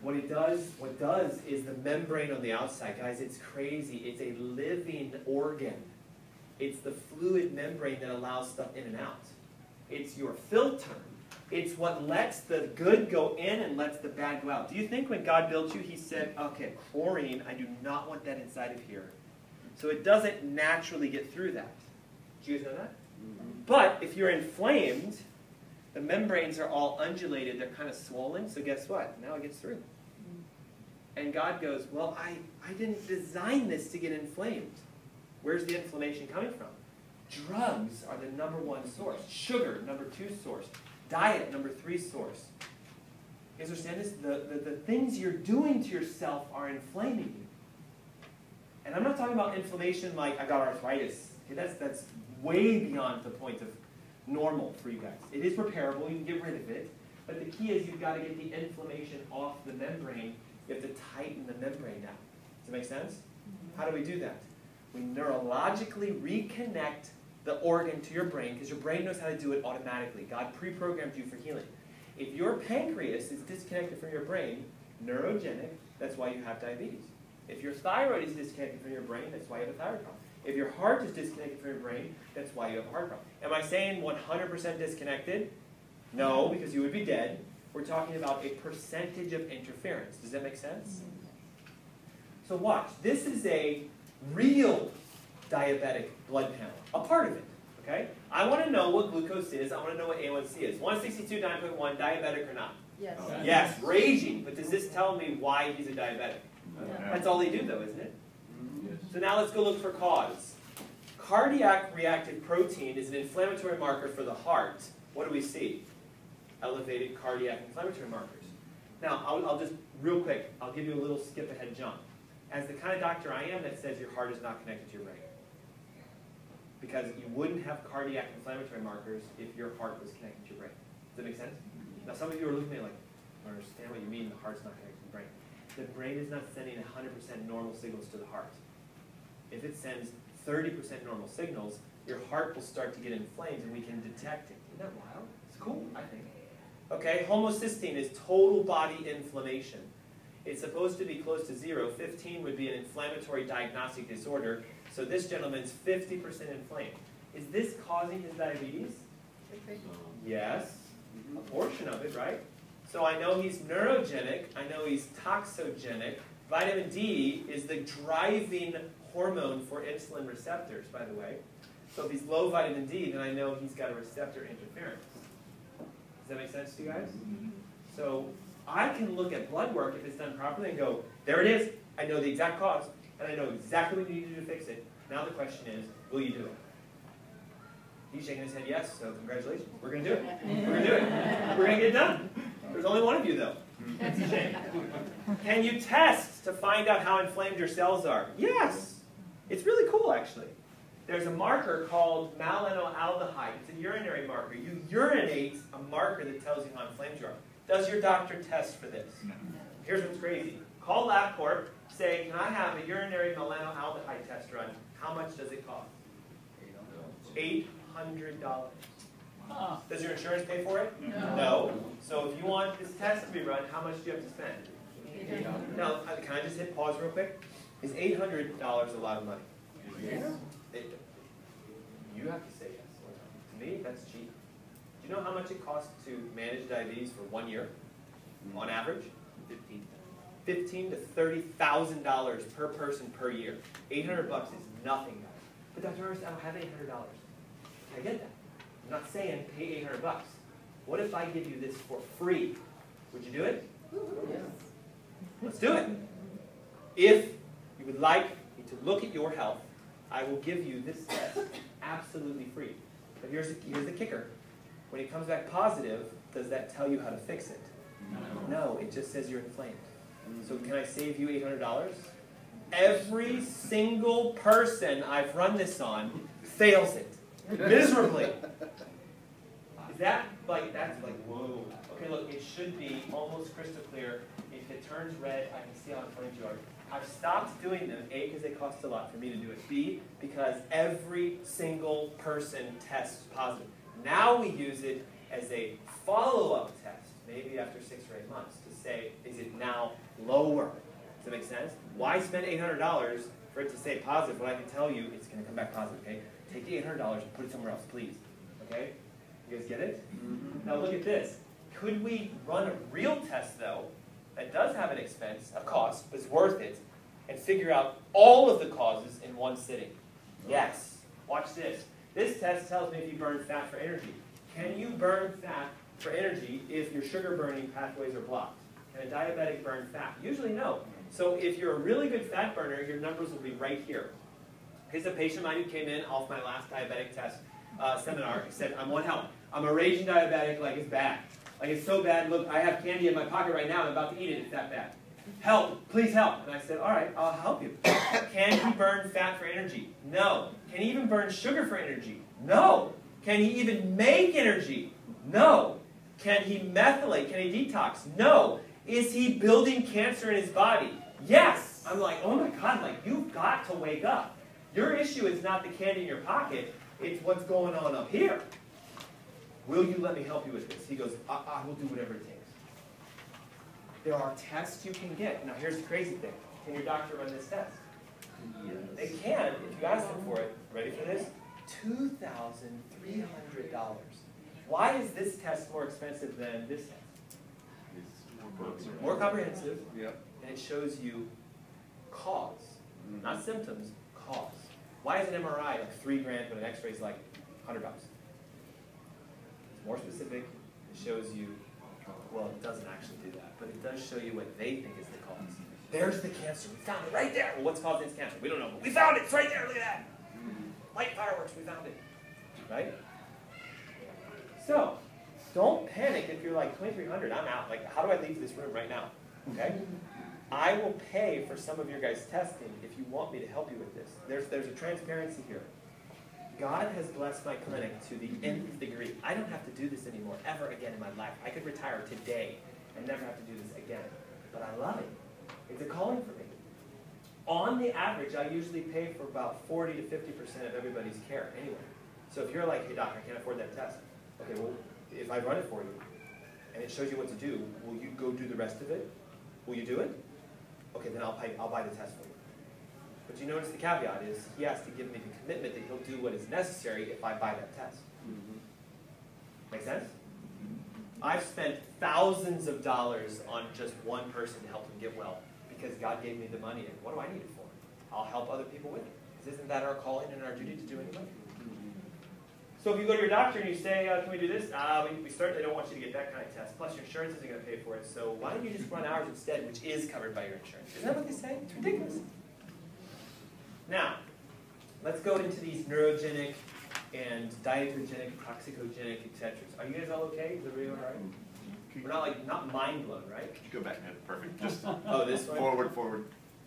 What it does is the membrane on the outside. Guys, it's crazy. It's a living organ. It's the fluid membrane that allows stuff in and out. It's your filter. It's what lets the good go in and lets the bad go out. Do you think when God built you, he said, okay, chlorine, I do not want that inside of here. So it doesn't naturally get through that. Do you guys know that? But if you're inflamed, the membranes are all undulated, they're kind of swollen, so guess what? Now it gets through. And God goes, well, I didn't design this to get inflamed. Where's the inflammation coming from? Drugs are the #1 source. Sugar, #2 source. Diet, #3 source. You understand this? The things you're doing to yourself are inflaming you. And I'm not talking about inflammation like I got arthritis. Okay, that's way beyond the point of normal for you guys. It is repairable, you can get rid of it. But the key is you've got to get the inflammation off the membrane. You have to tighten the membrane down. Does that make sense? How do we do that? We neurologically reconnect the organ to your brain, because your brain knows how to do it automatically. God pre-programmed you for healing. If your pancreas is disconnected from your brain, neurogenic, that's why you have diabetes. If your thyroid is disconnected from your brain, that's why you have a thyroid problem. If your heart is disconnected from your brain, that's why you have a heart problem. Am I saying 100% disconnected? No, because you would be dead. We're talking about a percentage of interference. Does that make sense? So watch. This is a real diabetic blood panel. A part of it. Okay? I want to know what glucose is. I want to know what A1C is. 162, 9.1, diabetic or not? Yes. Yes, raging. But does this tell me why he's a diabetic? No. That's all they do, though, isn't it? So now let's go look for cause. Cardiac reactive protein is an inflammatory marker for the heart. What do we see? Elevated cardiac inflammatory markers. Now, I'll just, real quick, I'll give you a little skip ahead jump. As the kind of doctor I am that says your heart is not connected to your brain. Because you wouldn't have cardiac inflammatory markers if your heart was connected to your brain. Does that make sense? Now, some of you are looking at me like, I don't understand what you mean the heart's not connected to the brain. The brain is not sending 100% normal signals to the heart. If it sends 30% normal signals, your heart will start to get inflamed and we can detect it. Isn't that wild? It's cool, I think. Okay, homocysteine is total body inflammation. It's supposed to be close to 0. 15 would be an inflammatory diagnostic disorder. So this gentleman's 50% inflamed. Is this causing his diabetes? Yes, a portion of it, right? So I know he's neurogenic. I know he's toxogenic. Vitamin D is the driving hormone for insulin receptors, by the way. So if he's low vitamin D, then I know he's got a receptor interference. Does that make sense to you guys? So I can look at blood work if it's done properly and go, there it is. I know the exact cause, and I know exactly what you need to do to fix it. Now the question is, will you do it? He's shaking his head yes, so congratulations. We're going to do it. We're going to do it. We're going to get it done. There's only one of you, though. That's a shame. Can you test to find out how inflamed your cells are? Yes. It's really cool, actually. There's a marker called malonylaldehyde. It's a urinary marker. You urinate a marker that tells you how inflamed you are. Does your doctor test for this? No. Here's what's crazy. Call LabCorp, say, can I have a urinary malonylaldehyde test run? How much does it cost? $800. Does your insurance pay for it? No. So if you want this test to be run, how much do you have to spend? Now, can I just hit pause real quick? Is $800 a lot of money? Yes. You have to say yes. To me, that's cheap. Do you know how much it costs to manage diabetes for 1 year, on average? $15,000 to $30,000 per person per year. $800 is nothing, guys. But Dr. Ernst, I don't have $800. I get that. I'm not saying pay $800. What if I give you this for free? Would you do it? Yes. Let's do it. If you would like me to look at your health, I will give you this test absolutely free. But here's the kicker. When it comes back positive, does that tell you how to fix it? No, it just says you're inflamed. So can I save you $800? Every single person I've run this on fails it. Miserably. Is that like, that's like, whoa. Okay, look, it should be almost crystal clear. If it turns red, I can see how inflamed you are. I've stopped doing them, A, because they cost a lot for me to do it. B, because every single person tests positive. Now we use it as a follow-up test, maybe after 6 or 8 months, to say, is it now lower? Does that make sense? Why spend $800 for it to stay positive when I can tell you it's going to come back positive, okay? Take the $800 and put it somewhere else, please. Okay? You guys get it? Now look at this. Could we run a real test, though, that does have an expense, a cost, but is worth it, and figure out all of the causes in one sitting? Yes. Watch this. This test tells me if you burn fat for energy. Can you burn fat for energy if your sugar burning pathways are blocked? Can a diabetic burn fat? Usually no. So if you're a really good fat burner, your numbers will be right here. Here's a patient of mine who came in off my last diabetic test seminar. He said, I want help. I'm a raging diabetic, like it's bad. Like it's so bad, look, I have candy in my pocket right now, I'm about to eat it, it's that bad. Help, please help. And I said, all right, I'll help you. Can he burn fat for energy? No. Can he even burn sugar for energy? No. Can he even make energy? No. Can he methylate? Can he detox? No. Is he building cancer in his body? Yes. I'm like, oh my God, like you've got to wake up. Your issue is not the candy in your pocket, it's what's going on up here. Will you let me help you with this? He goes, I will do whatever it takes. There are tests you can get. Now here's the crazy thing. Can your doctor run this test? Yes. They can if you ask them for it. Ready for this? $2,300. Why is this test more expensive than this test? It's More comprehensive, Yep. and it shows you cause, not symptoms, cause. Why is an MRI like $3 grand when an X-ray is like $100? It's more specific. It shows you, well, it doesn't actually do that, but it does show you what they think is the cause. There's the cancer. We found it right there. Well, what's causing this cancer? We don't know, but we found it. It's right there. Look at that. Light fireworks. We found it. Right? So, don't panic if you're like, $2,300, I'm out. Like, how do I leave this room right now? Okay? I will pay for some of your guys' testing if you want me to help you with this. There's a transparency here. God has blessed my clinic to the nth degree. I don't have to do this anymore, ever again in my life. I could retire today and never have to do this again. But I love it. It's a calling for me. On the average, I usually pay for about 40 to 50% of everybody's care anyway. So if you're like, hey doc, I can't afford that test. Okay, well, if I run it for you and it shows you what to do, will you go do the rest of it? Will you do it? Okay, then I'll buy the test for you. But you notice the caveat is he has to give me the commitment that he'll do what is necessary if I buy that test. Make sense? I've spent thousands of dollars on just one person to help him get well because God gave me the money. And what do I need it for? I'll help other people with it. Because isn't that our calling and our duty to do anyway? So if you go to your doctor and you say, can we do this? We certainly don't want you to get that kind of test. Plus your insurance isn't going to pay for it. So why don't you just run ours instead, which is covered by your insurance? Isn't that what they say? It's ridiculous. Now, let's go into these neurogenic and dietogenic, toxicogenic, etc. Are you guys all okay? Is everybody all right? We're not mind blown, right? Could you go back? Perfect. Just oh, this way? Forward.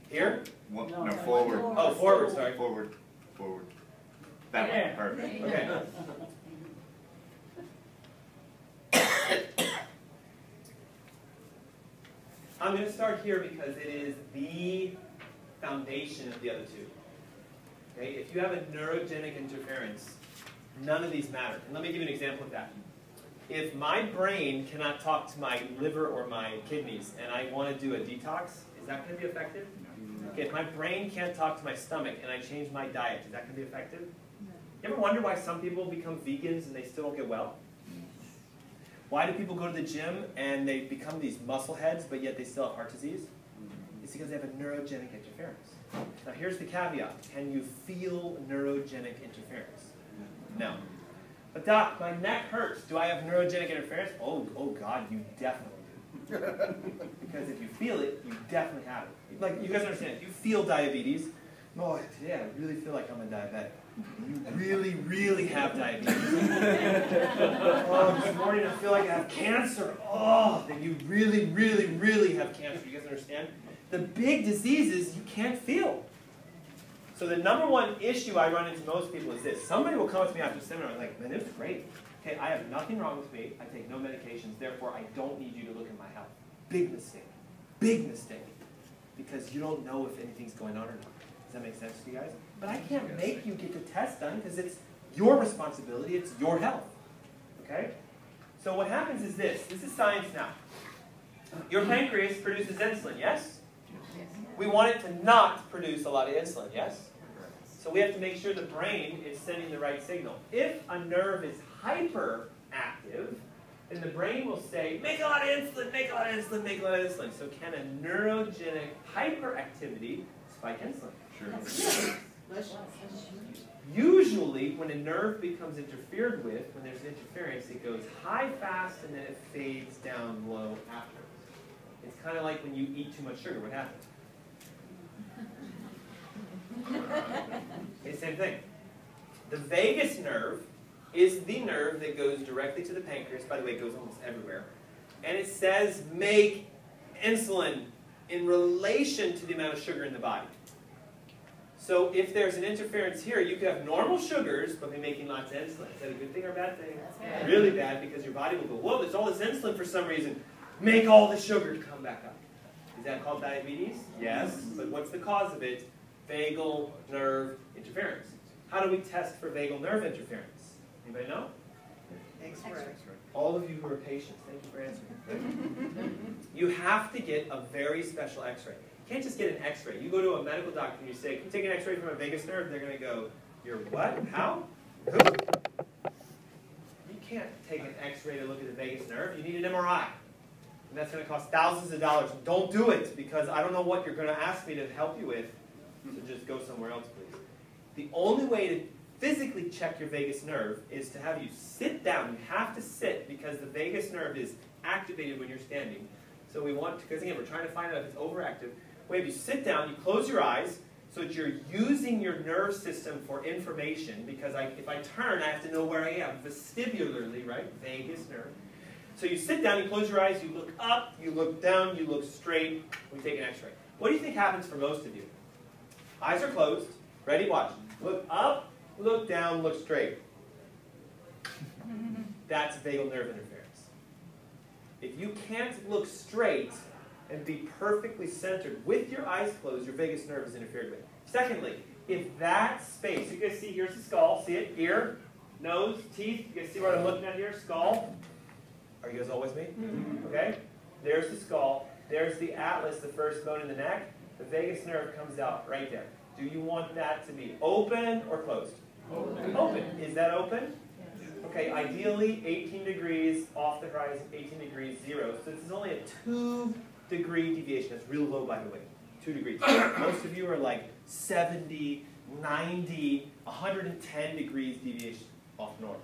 Here? No, forward. Oh, forward, sorry. Forward. That way. Perfect. Okay. I'm going to start here because it is the foundation of the other two. Okay? If you have a neurogenic interference, none of these matter. And let me give you an example of that. If my brain cannot talk to my liver or my kidneys and I want to do a detox, is that going to be effective? Okay, if my brain can't talk to my stomach and I change my diet, is that going to be effective? You ever wonder why some people become vegans and they still don't get well? Why do people go to the gym and they become these muscle heads, but yet they still have heart disease? It's because they have a neurogenic interference. Now here's the caveat. Can you feel neurogenic interference? No. But doc, my neck hurts. Do I have neurogenic interference? Oh God, you definitely do. Because if you feel it, you definitely have it. Like, you guys understand, if you feel diabetes, oh, today I really feel like I'm a diabetic. You really, really have diabetes. Oh, this morning I feel like I have cancer. Oh, then you really, really, really have cancer. You guys understand? The big diseases you can't feel. So the number one issue I run into most people is this. Somebody will come up to me after the seminar and like, man, this is great. Okay, I have nothing wrong with me. I take no medications. Therefore, I don't need you to look at my health. Big mistake. Big mistake. Because you don't know if anything's going on or not. Does that make sense to you guys? But I can't make you get the test done because it's your responsibility. It's your health. Okay? So what happens is this. This is science now. Your pancreas produces insulin, yes? We want it to not produce a lot of insulin, yes? So we have to make sure the brain is sending the right signal. If a nerve is hyperactive, And the brain will say, make a lot of insulin, make a lot of insulin, make a lot of insulin. So can a neurogenic hyperactivity spike insulin? Sure. Usually, when a nerve becomes interfered with, when there's interference, it goes high fast and then it fades down low afterwards. It's kind of like when you eat too much sugar. What happens? Okay, same thing. The vagus nerve is the nerve that goes directly to the pancreas. By the way, it goes almost everywhere. And it says make insulin in relation to the amount of sugar in the body. So if there's an interference here, you could have normal sugars, but be making lots of insulin. Is that a good thing or a bad thing? Bad. Really bad, because your body will go, whoa, there's all this insulin for some reason. Make all the sugar come back up. Is that called diabetes? Yes. But what's the cause of it? Vagal nerve interference. How do we test for vagal nerve interference? Anybody know? X-ray. All of you who are patient, thank you for answering. You have to get a very special x-ray. You can't just get an x-ray. You go to a medical doctor and you say, can you take an x-ray from a vagus nerve? They're going to go, you're what? How? Who? You can't take an x-ray to look at the vagus nerve. You need an MRI. And that's going to cost thousands of dollars. Don't do it, because I don't know what you're going to ask me to help you with. So just go somewhere else, please. The only way to physically check your vagus nerve is to have you sit down. You have to sit, because the vagus nerve is activated when you're standing. So we want to, because again, we're trying to find out if it's overactive. We have you sit down, you close your eyes, so that you're using your nerve system for information, because if I turn, I have to know where I am, vestibularly, right? Vagus nerve. So you sit down, you close your eyes, you look up, you look down, you look straight, we take an x-ray. What do you think happens for most of you? Eyes are closed, ready, watch. Look up, look down, look straight. That's vagal nerve interference. If you can't look straight and be perfectly centered with your eyes closed, your vagus nerve is interfered with. Secondly, if that space, you guys see here's the skull, see it? Ear, nose, teeth, you guys see what I'm looking at here? Skull. Are you guys all with me? Okay? There's the skull. There's the atlas, the first bone in the neck. The vagus nerve comes out right there. Do you want that to be open or closed? Open. Open. Is that open? Yes. Okay, ideally 18 degrees off the horizon, 18 degrees, 0. So this is only a 2-degree deviation. That's real low, by the way. 2 degrees. Most of you are like 70, 90, 110 degrees deviation off normal.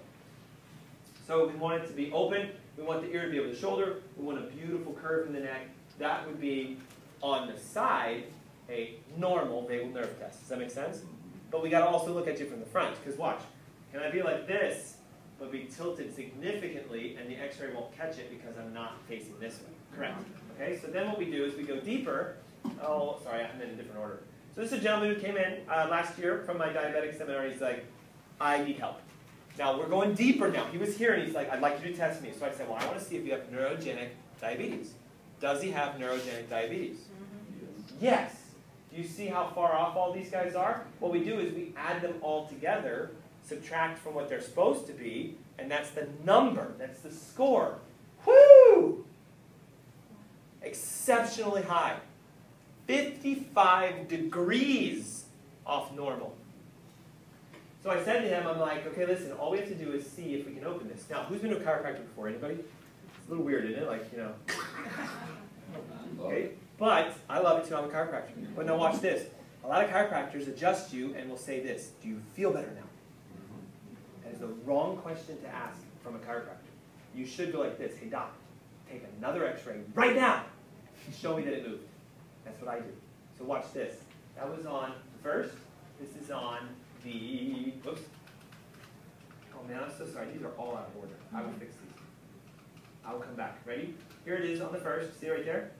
So we want it to be open. We want the ear to be over the shoulder. We want a beautiful curve in the neck. That would be, on the side, a normal vagal nerve test. Does that make sense? But we got to also look at you from the front, because watch. Can I be like this, but be tilted significantly, and the x-ray won't catch it because I'm not facing this way? Correct. Okay, so then what we do is we go deeper. Oh, sorry, I'm in a different order. So this is a gentleman who came in last year from my diabetic seminar. He's like, I need help. Now, we're going deeper now. He was here, and he's like, I'd like you to test me. So I said, well, I want to see if you have neurogenic diabetes. Does he have neurogenic diabetes? Yes. Do you see how far off all these guys are? What we do is we add them all together, subtract from what they're supposed to be, and that's the number. That's the score. Woo! Exceptionally high. 55 degrees off normal. So I said to him, I'm like, okay, listen, all we have to do is see if we can open this. Now, who's been to a chiropractor before? Anybody? It's a little weird, isn't it? Like, you know. Okay? But I love it too, I'm a chiropractor. But now watch this. A lot of chiropractors adjust you and will say this, do you feel better now? That is the wrong question to ask from a chiropractor. You should go like this, hey doc, take another x-ray right now. Show me that it moved. That's what I do. So watch this. That was on the first. This is on the, whoops. Oh man, I'm so sorry. These are all out of order. I will fix these. I will come back. Ready? Here it is on the first. See right there?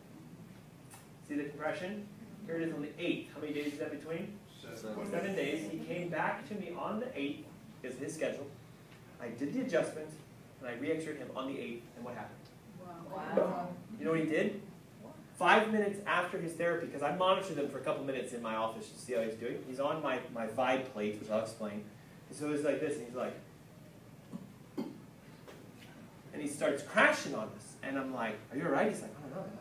See the compression? Here it is on the 8th. How many days is that between? 7 days. He came back to me on the 8th, is his schedule. I did the adjustment, and I re-x-rayed him on the 8th, and what happened? Wow. You know what he did? 5 minutes after his therapy, because I monitored him for a couple minutes in my office to see how he's doing. He's on my Vibe plate, which I'll explain. And so he's like this, and he's like, and he starts crashing on us. And I'm like, are you all right? He's like, I don't know.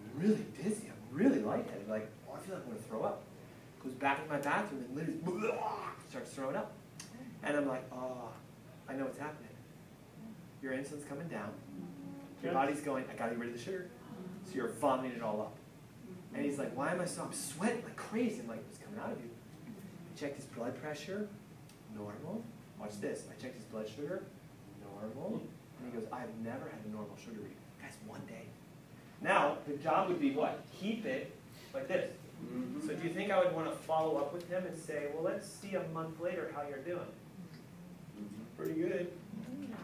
I'm really dizzy. I'm really lightheaded. Like, oh, I feel like I'm going to throw up. Goes back in my bathroom and literally starts throwing up. And I'm like, oh, I know what's happening. your insulin's coming down. Your body's going, I gotta get rid of the sugar. So you're vomiting it all up. And he's like, why am I so, I'm sweating like crazy. I'm like, what's coming out of you? I checked his blood pressure, normal. Watch this, I checked his blood sugar, normal. And he goes, I've never had a normal sugar reading. Guys, one day. Now, the job would be what? Keep it like this. So do you think I would want to follow up with him and say, well, let's see a month later how you're doing? Pretty good.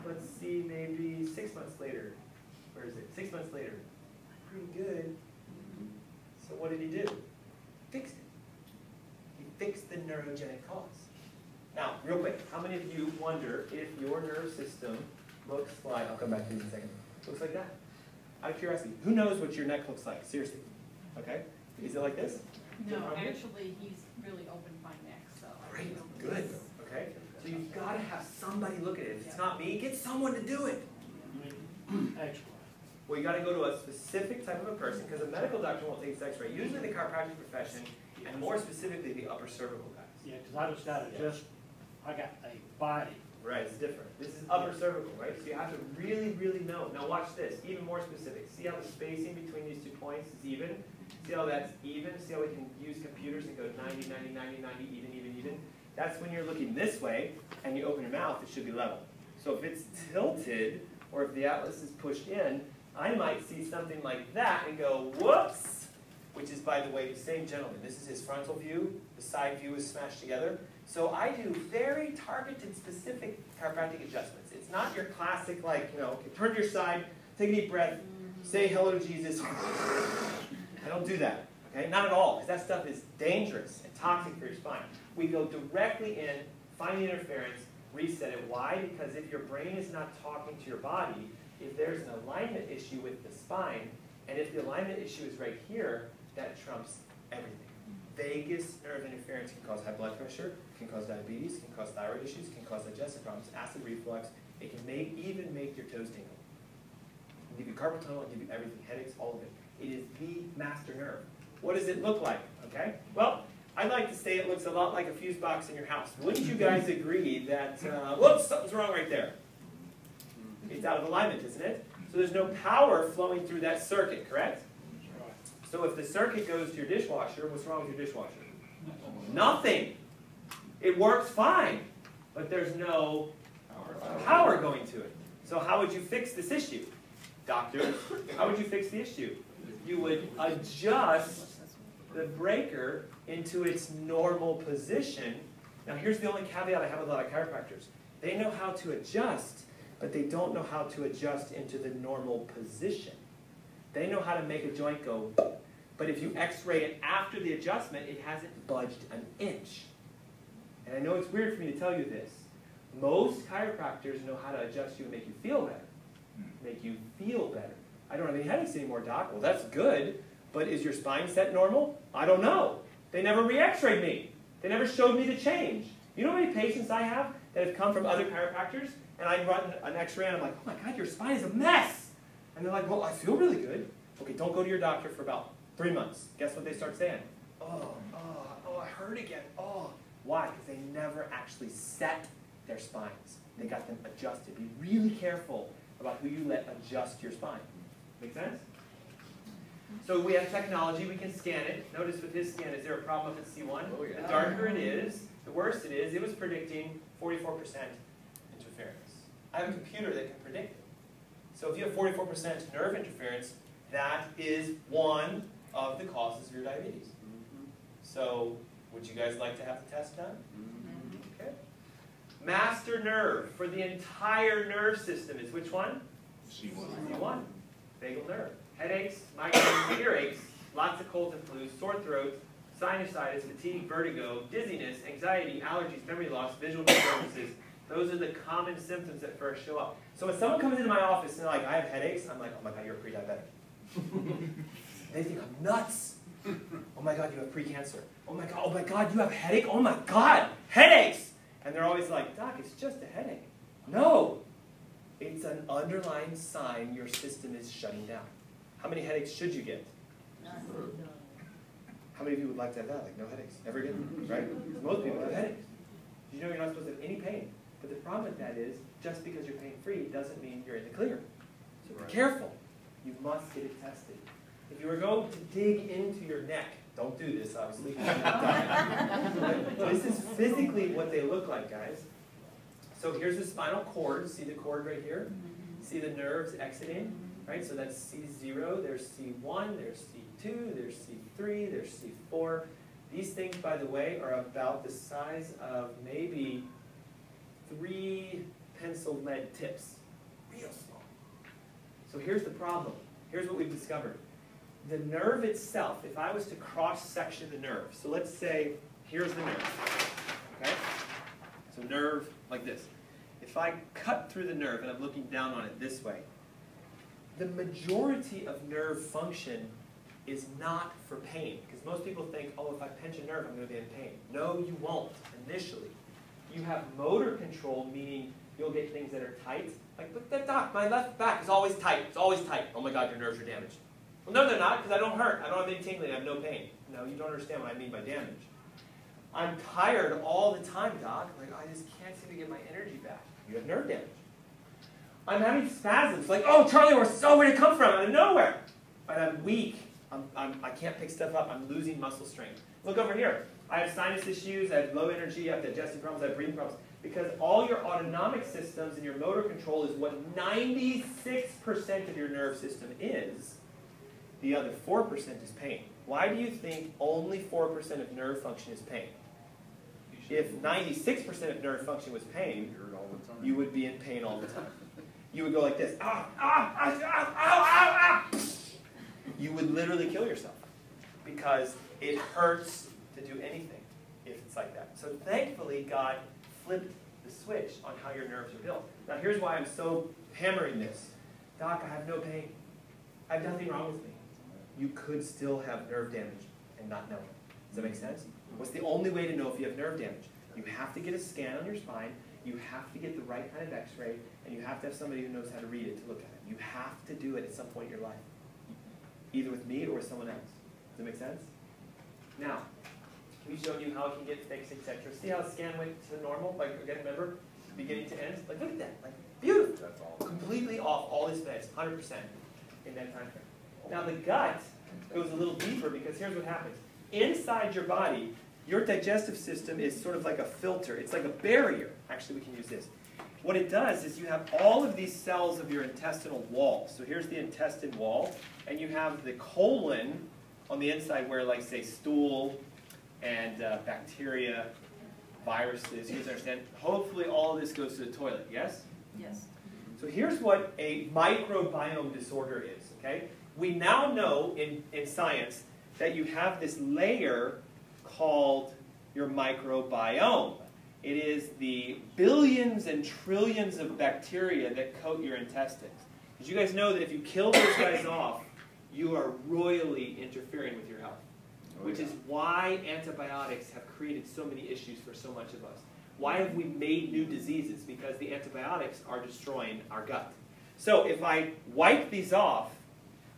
Let's see maybe 6 months later. Where is it? 6 months later. Pretty good. So what did he do? Fixed it. He fixed the neurogenic cause. Now, real quick, how many of you wonder if your nerve system looks like, I'll come back to this in a second, looks like that? Out of curiosity, who knows what your neck looks like? Seriously. Okay? Is it like this? No, actually, he's really opened my neck, so. Great, good. Okay? So you've got to have somebody look at it. If it's not me, get someone to do it. Actually. Well, you got to go to a specific type of a person because a medical doctor won't take this X-ray. Usually the chiropractic profession, and more specifically the upper cervical guys. Yeah, because I just got I got a body. Right, it's different. This is upper cervical, right? So you have to really, really know. Now watch this, even more specific. See how the spacing between these 2 points is even? See how that's even? See how we can use computers and go 90, 90, 90, 90, even, even, even? That's when you're looking this way and you open your mouth, it should be level. So if it's tilted, or if the atlas is pushed in, I might see something like that and go, whoops! Which is, by the way, the same gentleman. This is his frontal view. The side view is smashed together. So I do very targeted, specific chiropractic adjustments. It's not your classic, like, you know, okay, turn to your side, take a deep breath, say hello to Jesus. I don't do that, okay? Not at all, because that stuff is dangerous and toxic for your spine. We go directly in, find the interference, reset it. Why? Because if your brain is not talking to your body, if there's an alignment issue with the spine, and if the alignment issue is right here, that trumps everything. Vagus nerve interference can cause high blood pressure, can cause diabetes, can cause thyroid issues, can cause digestive problems, acid reflux. It can even make your toes tingle. It can give you carpal tunnel, it can give you everything, headaches, all of it. It is the master nerve. What does it look like? Okay. Well, I'd like to say it looks a lot like a fuse box in your house. Wouldn't you guys agree that, whoops, something's wrong right there? It's out of alignment, isn't it? So there's no power flowing through that circuit, correct? So if the circuit goes to your dishwasher, what's wrong with your dishwasher? Nothing. It works fine, but there's no power going to it. So how would you fix this issue? Doctor, how would you fix the issue? You would adjust the breaker into its normal position. Now here's the only caveat I have with a lot of chiropractors. They know how to adjust, but they don't know how to adjust into the normal position. They know how to make a joint go, but if you x-ray it after the adjustment, it hasn't budged an inch. And I know it's weird for me to tell you this. Most chiropractors know how to adjust you and make you feel better. Make you feel better. I don't have any headaches anymore, doc. Well, that's good, but is your spine set normal? I don't know. They never re-x-rayed me. They never showed me the change. You know how many patients I have that have come from other chiropractors, and I run an x-ray and I'm like, oh my God, your spine is a mess. And they're like, well, I feel really good. Okay, don't go to your doctor for about 3 months. Guess what they start saying? Oh, I hurt again. Oh. Why? Because they never actually set their spines. They got them adjusted. Be really careful about who you let adjust your spine. Make sense? So we have technology. We can scan it. Notice with his scan, is there a problem up at C1? Oh, yeah. The darker it is, the worse it is. It was predicting 44% interference. I have a computer that can predict it. So if you have 44% nerve interference, that is one of the causes of your diabetes. So would you guys like to have the test done? Okay. Master nerve for the entire nerve system is which one? C1. C1. Vagal nerve. Headaches, migraines, earaches, lots of colds and flus, sore throat, sinusitis, fatigue, vertigo, dizziness, anxiety, allergies, memory loss, visual disturbances. Those are the common symptoms that first show up. So when someone comes into my office and they're like, I have headaches, I'm like, oh my God, you're a pre-diabetic. They think I'm nuts. Oh my God, you have precancer. Oh my God, you have headache? Oh my God, headaches! And they're always like, Doc, it's just a headache. No, it's an underlying sign your system is shutting down. How many headaches should you get? How many of you would like to have that? Like no headaches, ever again, right? Most people have headaches. Did you know you're not supposed to have any pain? But the problem with that is, just because you're pain-free doesn't mean you're in the clear. So be careful. You must get it tested. If you were going to dig into your neck, don't do this, obviously. This is physically what they look like, guys. So here's the spinal cord. See the cord right here? See the nerves exiting? Right? So that's C0, there's C1, there's C2, there's C3, there's C4. These things, by the way, are about the size of maybe 3 pencil lead tips. Real small. So here's the problem. Here's what we've discovered. The nerve itself, if I was to cross-section the nerve, so let's say, here's the nerve, okay? So nerve like this. If I cut through the nerve and I'm looking down on it this way, the majority of nerve function is not for pain. Because most people think, oh, if I pinch a nerve, I'm going to be in pain. No, you won't initially. You have motor control, meaning you'll get things that are tight. Like, look, that doc, my left back is always tight. It's always tight. Oh my God, your nerves are damaged. Well, no, they're not, because I don't hurt. I don't have any tingling. I have no pain. No, you don't understand what I mean by damage. I'm tired all the time, doc. Like, I just can't seem to get my energy back. You have nerve damage. I'm having spasms. Like, oh, Charlie, where's where did it come from? Out of nowhere. But I'm weak. I can't pick stuff up. I'm losing muscle strength. Look over here. I have sinus issues. I have low energy. I have digestive problems. I have breathing problems. Because all your autonomic systems and your motor control is what 96% of your nerve system is. The other 4% is pain. Why do you think only 4% of nerve function is pain? If 96% of nerve function was pain, you would be in pain all the time. You would go like this, ah, ah, ah, ah, ah, ah. You would literally kill yourself because it hurts to do anything if it's like that. So thankfully, God flipped the switch on how your nerves are built. Now here's why I'm so hammering this. Doc, I have no pain. I have nothing wrong with me. You could still have nerve damage and not know it. Does that make sense? What's the only way to know if you have nerve damage? You have to get a scan on your spine, you have to get the right kind of x-ray, and you have to have somebody who knows how to read it to look at it. You have to do it at some point in your life. Either with me or with someone else. Does that make sense? Now, we've shown you how it can get fixed, etc. See how the scan went to normal? Like, again, remember? Beginning to end? Like, look at that. Like, beautiful. That's all. Completely off all his meds, 100% in that time frame. Now, the gut goes a little deeper because here's what happens. Inside your body, your digestive system is sort of like a filter. It's like a barrier. Actually, we can use this. What it does is you have all of these cells of your intestinal wall. So here's the intestine wall, and you have the colon on the inside where, like, say, stool and bacteria, viruses, you guys understand? Hopefully all of this goes to the toilet, yes? Yes. So here's what a microbiome disorder is, okay? We now know in science that you have this layer called your microbiome. It is the billions and trillions of bacteria that coat your intestines. Did you guys know that if you kill those guys off, you are royally interfering with your health? Which is why antibiotics have created so many issues for so much of us. Why have we made new diseases? Because the antibiotics are destroying our gut. So if I wipe these off,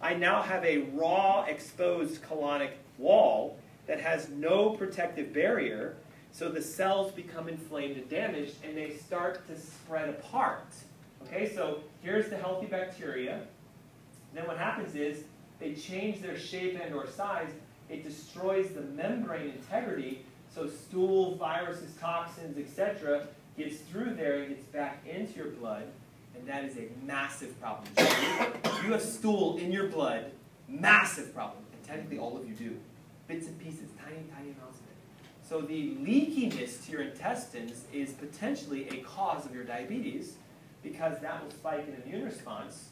I now have a raw, exposed colonic wall that has no protective barrier, so the cells become inflamed and damaged, and they start to spread apart. Okay, so here's the healthy bacteria. Then what happens is they change their shape and or size. It destroys the membrane integrity, so stool, viruses, toxins, etc. gets through there and gets back into your blood, and that is a massive problem. If you have stool in your blood, massive problem, and technically all of you do. Bits and pieces, tiny, tiny amounts of it. So the leakiness to your intestines is potentially a cause of your diabetes, because that will spike an immune response,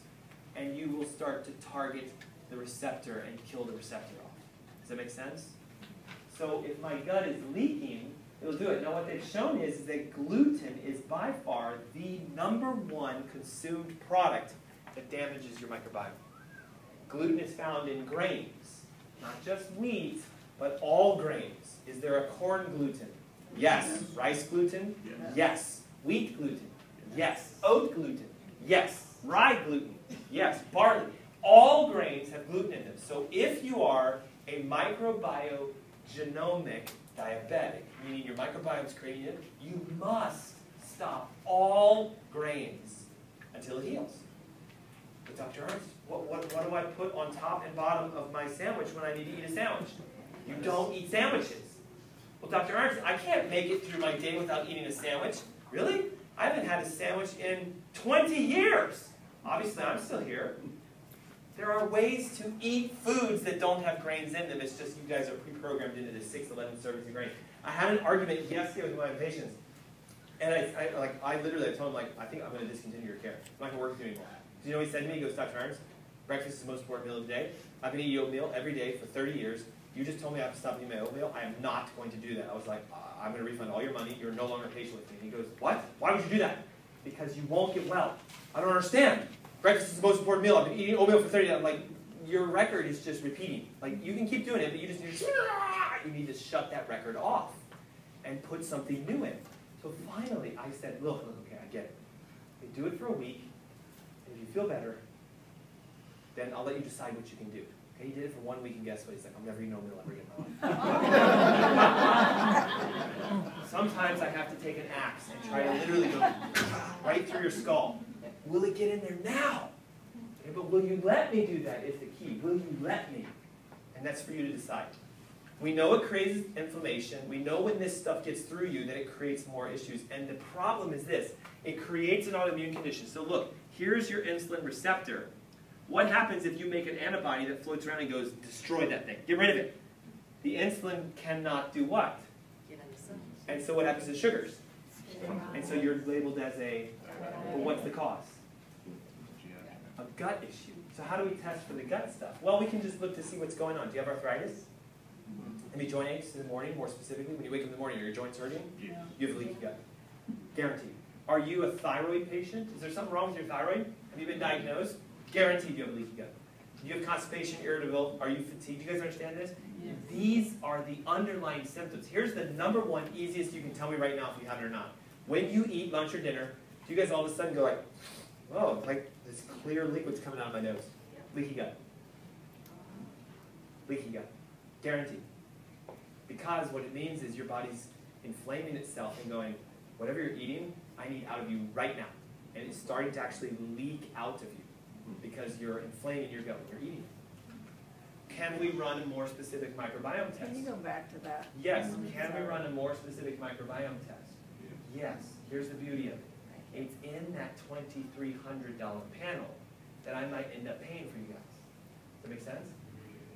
and you will start to target the receptor and kill the receptor off. Does that make sense? So if my gut is leaking, it'll do it. Now what they've shown is that gluten is by far the #1 consumed product that damages your microbiome. Gluten is found in grains, not just wheat, but all grains. Is there a corn gluten? Yes. Rice gluten? Yes. Wheat gluten? Yes. Oat gluten? Yes. Rye gluten? Yes. Barley. All grains have gluten in them. So if you are a microbiogenomic diabetic, meaning your microbiome is creating it, you must stop all grains until it heals. But Dr. Ernst, what do I put on top and bottom of my sandwich when I need to eat a sandwich? You don't eat sandwiches. Well, Dr. Ernst, I can't make it through my day without eating a sandwich. Really? I haven't had a sandwich in 20 years. Obviously, I'm still here. There are ways to eat foods that don't have grains in them. It's just you guys are pre-programmed into the 6-11 servings of grain. I had an argument yesterday with one of my patients, and I literally told him, I think I'm going to discontinue your care. I'm not going to work with you anymore. Do you know what he said to me? He goes, Dr. Ernst, breakfast is the most important meal of the day. I've been eating oatmeal every day for 30 years. You just told me I have to stop eating my oatmeal. I am not going to do that. I was like, I'm going to refund all your money. You're no longer patient with me. And he goes, what? Why would you do that? Because you won't get well. I don't understand. Breakfast is the most important meal. I've been eating oatmeal for 30 days. I'm like, your record is just repeating. Like, you can keep doing it, but you need to shut that record off and put something new in. So finally, I said, look, okay, I get it. You do it for a week, and if you feel better, then I'll let you decide what you can do. Okay, he did it for 1 week, and guess what? He's like, I'm never eating oatmeal ever again in my life. Sometimes I have to take an axe and try to literally go right through your skull. Will it get in there now? Okay, but will you let me do that is the key. Will you let me? And that's for you to decide. We know it creates inflammation. We know when this stuff gets through you that it creates more issues. And the problem is this. It creates an autoimmune condition. So look, here's your insulin receptor. What happens if you make an antibody that floats around and goes, destroy that thing, get rid of it? The insulin cannot do what? And so what happens to sugars? And so you're labeled as a, well, what's the cause? A gut issue. So how do we test for the gut stuff? Well, we can just look to see what's going on. Do you have arthritis? Any joint aches in the morning, more specifically? When you wake up in the morning, are your joints hurting? Yeah. You have a leaky gut. Guaranteed. Are you a thyroid patient? Is there something wrong with your thyroid? Have you been diagnosed? Guaranteed you have a leaky gut. Do you have constipation, irritable? Are you fatigued? Do you guys understand this? Yes. These are the underlying symptoms. Here's the #1 easiest you can tell me right now if you have it or not. When you eat lunch or dinner, do you guys all of a sudden go like, oh, like this clear liquid's coming out of my nose? Leaky gut. Leaky gut. Guaranteed. Because what it means is your body's inflaming itself and going, whatever you're eating, I need out of you right now. And it's starting to actually leak out of you because you're inflaming your gut when you're eating. Can we run a more specific microbiome test? Can you go back to that? Yes. Can we run a more specific microbiome test? Yes. Here's the beauty of it. It's in that $2,300 panel that I might end up paying for you guys. Does that make sense?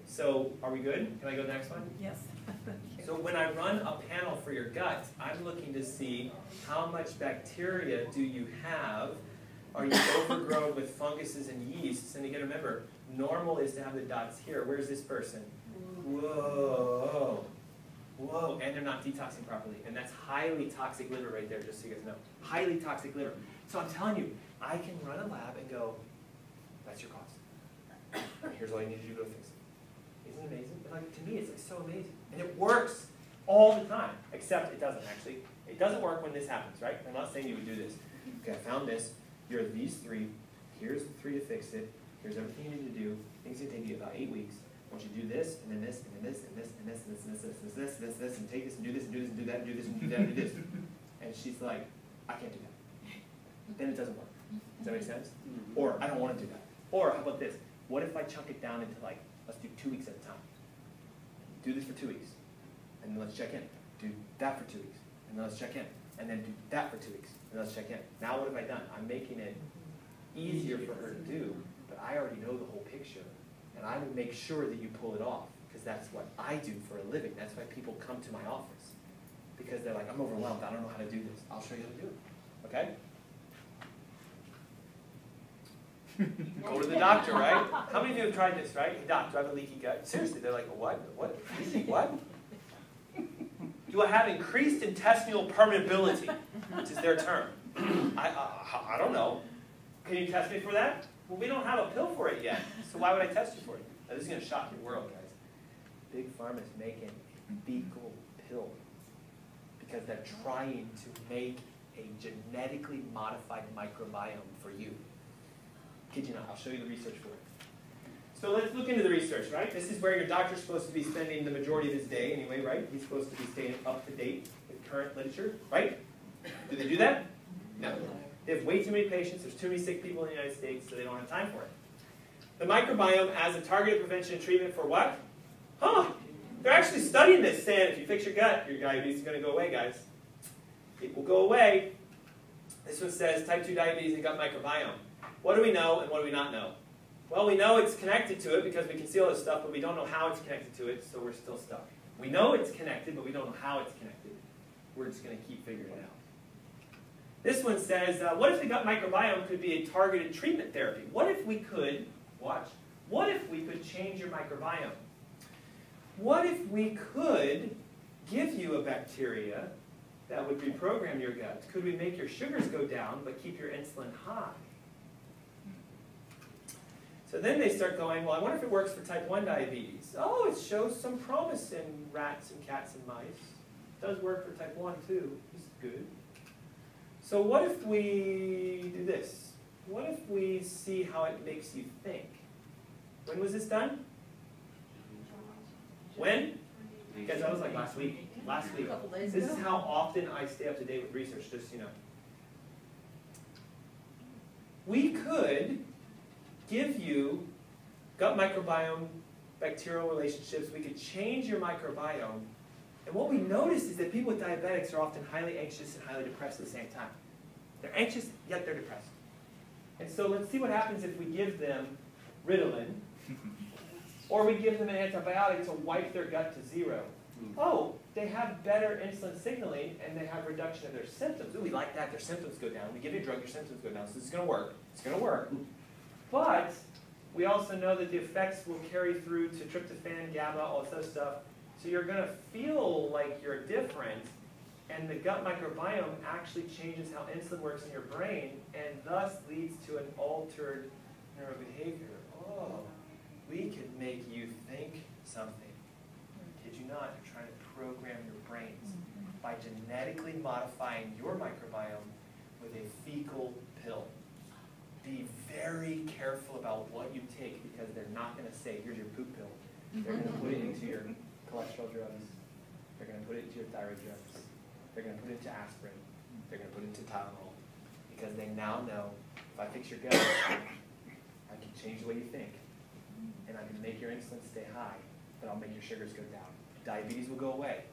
So, are we good? Can I go to the next one? Yes. So when I run a panel for your gut, I'm looking to see how much bacteria do you have. Are you overgrown with funguses and yeasts? And again, remember, normal is to have the dots here. Where's this person? Whoa. Whoa. And they're not detoxing properly. And that's highly toxic liver right there, just so you guys know. Highly toxic liver. So I'm telling you, I can run a lab and go, that's your cause. Here's all you need to do to fix it. Isn't it amazing? Like, to me, it's like so amazing. And it works all the time, except it doesn't actually. It doesn't work when this happens, right? I'm not saying you would do this. Okay, I found this. Here are these 3. Here's the 3 to fix it. Here's everything you need to do. Things going to take you about 8 weeks. I want you to do this, and then this, and then this, and this, and this, and this, and this, and this, and this, and take this, and do this, and do this, and do that, and do this, and do that, and do this. And she's like, I can't do that. Then it doesn't work. Does that make sense? Or, I don't want to do that. Or, how about this? What if I chunk it down into like, let's do 2 weeks at a time. Do this for 2 weeks. And then let's check in. Do that for 2 weeks. And then let's check in. And then do that for 2 weeks. And let's check in. Now what have I done? I'm making it easier for her to do, but I already know the whole picture. And I would make sure that you pull it off, because that's what I do for a living. That's why people come to my office. Because they're like, I'm overwhelmed. I don't know how to do this. I'll show you how to do it. Okay? Go to the doctor, right? How many of you have tried this, right? Hey, doc, do I have a leaky gut? Seriously, they're like, what? What? What? Do I have increased intestinal permeability, which is their term? I don't know. Can you test me for that? Well, we don't have a pill for it yet, so why would I test you for it? Now, this is going to shock your world, guys. Big Pharma is making a fecal pill because they're trying to make a genetically modified microbiome for you. Kid you not, I'll show you the research for it. So let's look into the research, right? This is where your doctor's supposed to be spending the majority of his day anyway, right? He's supposed to be staying up to date with current literature, right? Do they do that? No. They have way too many patients. There's too many sick people in the United States, so they don't have time for it. The microbiome as a targeted prevention and treatment for what? Huh. They're actually studying this, saying if you fix your gut, your diabetes is going to go away, guys. It will go away. This one says type 2 diabetes and gut microbiome. What do we know and what do we not know? Well, we know it's connected to it because we can see all this stuff, but we don't know how it's connected to it, so we're still stuck. We know it's connected, but we don't know how it's connected. We're just going to keep figuring it out. This one says, what if the gut microbiome could be a targeted treatment therapy? What if we could, watch, what if we could change your microbiome? What if we could give you a bacteria that would reprogram your gut? Could we make your sugars go down but keep your insulin high? So then they start going, well, I wonder if it works for type 1 diabetes. Oh, it shows some promise in rats and cats and mice. It does work for type 1 too. This is good. So what if we do this? What if we see how it makes you think? When was this done? When? Guys, that was like last week. Last week. This is how often I stay up to date with research, just so you know. We could give you gut microbiome, bacterial relationships. We could change your microbiome. And what we notice is that people with diabetics are often highly anxious and highly depressed at the same time. They're anxious, yet they're depressed. And so let's see what happens if we give them Ritalin, or we give them an antibiotic to wipe their gut to zero. Oh, they have better insulin signaling, and they have reduction of their symptoms. Ooh, we like that. Their symptoms go down. We give you a drug, your symptoms go down. So this is going to work. It's going to work. But we also know that the effects will carry through to tryptophan, GABA, all this other stuff. So you're going to feel like you're different, and the gut microbiome actually changes how insulin works in your brain, and thus leads to an altered neurobehavior. Oh, we could make you think something. Kid you not, you're trying to program your brains by genetically modifying your microbiome with a fecal pill. Be very careful about what you take, because they're not going to say, here's your poop pill. They're going to put it into your cholesterol drugs. They're going to put it into your thyroid drugs. They're going to put it into aspirin. They're going to put it into Tylenol. Because they now know, if I fix your gut, I can change the way you think. And I can make your insulin stay high, but I'll make your sugars go down. Diabetes will go away,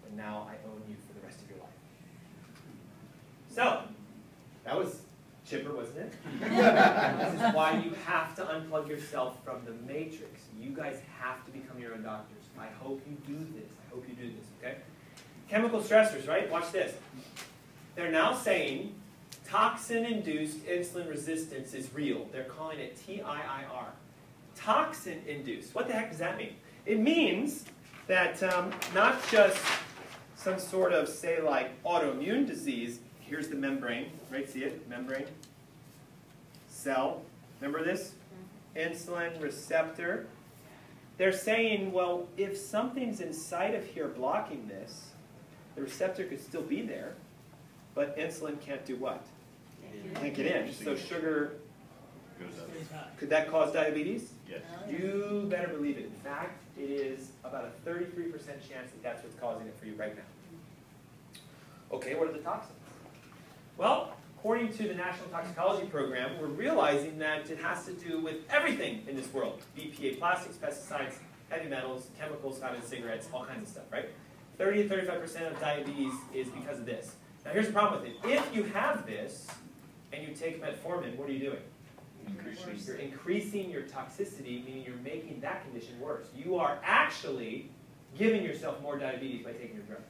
but now I own you for the rest of your life. So, that was chipper, wasn't it? This is why you have to unplug yourself from the matrix. You guys have to become your own doctors. I hope you do this. I hope you do this, okay? Chemical stressors, right? Watch this. They're now saying toxin-induced insulin resistance is real. They're calling it TIIR. Toxin-induced. What the heck does that mean? It means that not just some sort of, say, like autoimmune disease. Here's the membrane, right? See it? Membrane. Cell. Remember this? Insulin receptor. They're saying, well, if something's inside of here blocking this, the receptor could still be there, but insulin can't do what? Can't get in. So sugar, could that cause diabetes? Yes. You better believe it. In fact, it is about a 33% chance that that's what's causing it for you right now. Okay, what are the toxins? Well, according to the National Toxicology Program, we're realizing that it has to do with everything in this world. BPA, plastics, pesticides, heavy metals, chemicals found in cigarettes, all kinds of stuff, right? 30 to 35% of diabetes is because of this. Now here's the problem with it. If you have this, and you take metformin, what are you doing? You're increasing your toxicity, meaning you're making that condition worse. You are actually giving yourself more diabetes by taking your drug.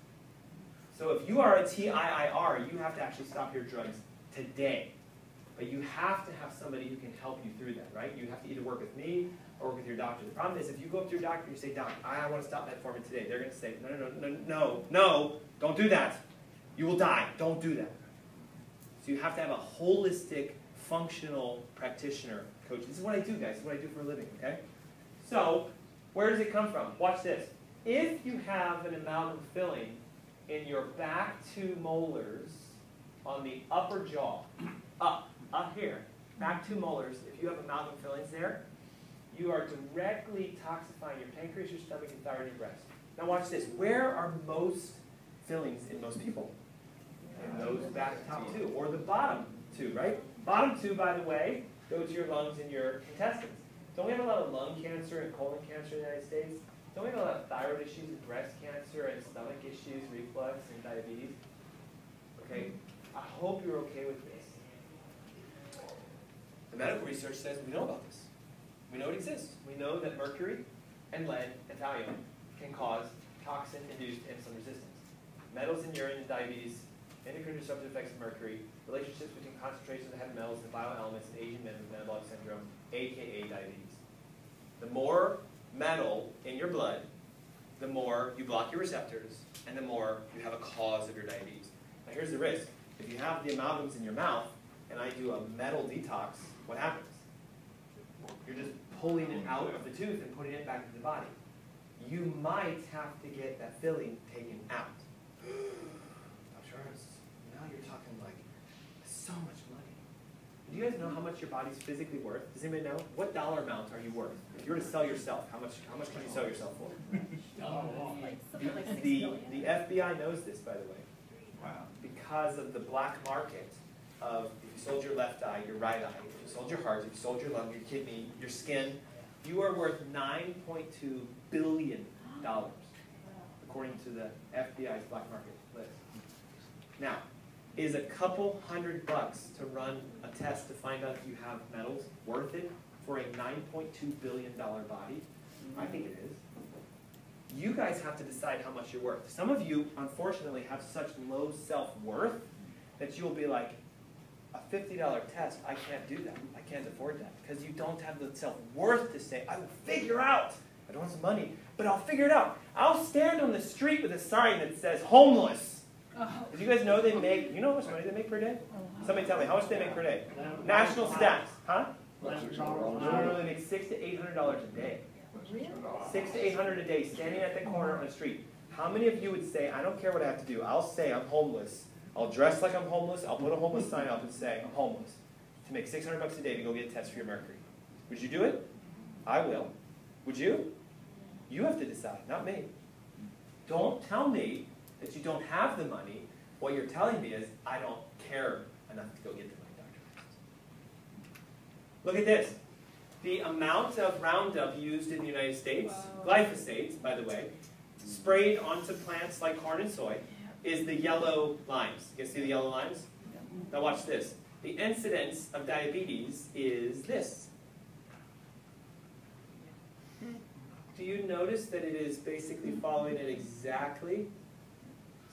So if you are a TIIR, you have to actually stop your drugs today. But you have to have somebody who can help you through that, right? You have to either work with me or work with your doctor. The problem is if you go up to your doctor and you say, Doc, I want to stop metformin today, they're going to say, no, don't do that. You will die. Don't do that. So you have to have a holistic, functional practitioner coach. This is what I do, guys. This is what I do for a living, okay? So where does it come from? Watch this. If you have an amalgam filling in your back 2 molars on the upper jaw, up here, back 2 molars, if you have amalgam fillings there, you are directly toxifying your pancreas, your stomach, and thyroid, and your breast. Now watch this. Where are most fillings in most people? And those back top two, or the bottom two, right? Bottom two, by the way, go to your lungs and your intestines. Don't we have a lot of lung cancer and colon cancer in the United States? Don't we have a lot of thyroid issues and breast cancer and stomach issues, reflux and diabetes? Okay, I hope you're okay with this. The medical research says we know about this. We know it exists. We know that mercury and lead and thallium can cause toxin-induced insulin resistance. Metals in urine and diabetes, endocrine disruptive effects of mercury, relationships between concentrations of heavy metals and bioelements in Asian men with metabolic syndrome, aka diabetes. The more metal in your blood, the more you block your receptors, and the more you have a cause of your diabetes. Now here's the risk. If you have the amalgams in your mouth, and I do a metal detox, what happens? You're just pulling it out of the tooth and putting it back into the body. You might have to get that filling taken out. Dr. Ernst, now you're talking like so much money. Do you guys know how much your body's physically worth? Does anybody know? What dollar amount are you worth? If you were to sell yourself, how much can you sell yourself for? The FBI knows this, by the way. Wow. Because of the black market of if you sold your left eye, your right eye, if you sold your heart, if you sold your lung, your kidney, your skin, you are worth $9.2 billion, according to the FBI's black market list. Now, is a couple $100 to run a test to find out if you have metals worth it for a $9.2 billion body? I think it is. You guys have to decide how much you're worth. Some of you, unfortunately, have such low self-worth that you'll be like, a $50 test, I can't do that. I can't afford that. Because you don't have the self-worth to say, I will figure out. I don't have some money, but I'll figure it out. I'll stand on the street with a sign that says homeless. Did you guys know they make, you know how much money they make per day? Somebody tell me, how much they make per day? National stats, huh? Literally they make $600 to $800 a day. $600 to $800 a day, standing at the corner on the street. How many of you would say, I don't care what I have to do, I'll say I'm homeless. I'll dress like I'm homeless, I'll put a homeless sign up and say, I'm homeless, to make $600 a day to go get a test for your mercury. Would you do it? I will. Would you? You have to decide, not me. Don't tell me that you don't have the money. What you're telling me is, I don't care enough to go get the money, Dr. Look at this. The amount of Roundup used in the United States, glyphosate, by the way, sprayed onto plants like corn and soy, is the yellow lines. You guys see the yellow lines? Now watch this. The incidence of diabetes is this. Do you notice that it is basically following it exactly?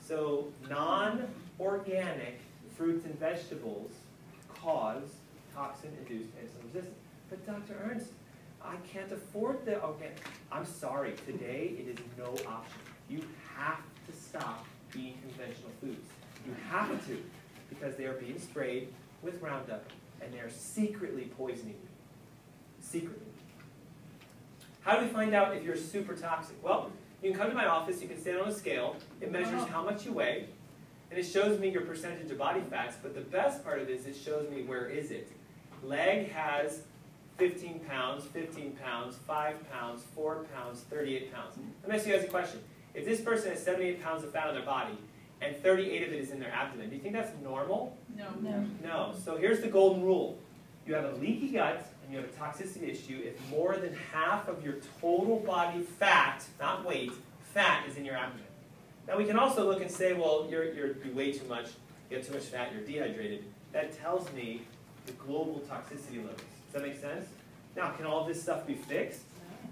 So non-organic fruits and vegetables cause toxin-induced insulin resistance. But Dr. Ernst, I can't afford the organic. I'm sorry, today it is no option. You have to stop eating conventional foods. You have to, because they are being sprayed with Roundup, and they are secretly poisoning you. Secretly. How do we find out if you're super toxic? Well, you can come to my office, you can stand on a scale, it measures how much you weigh, and it shows me your percentage of body fats, but the best part of this, it shows me where is it. Leg has 15 pounds, 15 pounds, 5 pounds, 4 pounds, 38 pounds. Let me ask you guys a question. If this person has 78 pounds of fat on their body, and 38 of it is in their abdomen, do you think that's normal? No. No. So here's the golden rule. You have a leaky gut, and you have a toxicity issue if more than half of your total body fat, not weight, fat is in your abdomen. Now we can also look and say, well, you weigh too much, you have too much fat, you're dehydrated. That tells me the global toxicity levels. Does that make sense? Now, can all this stuff be fixed?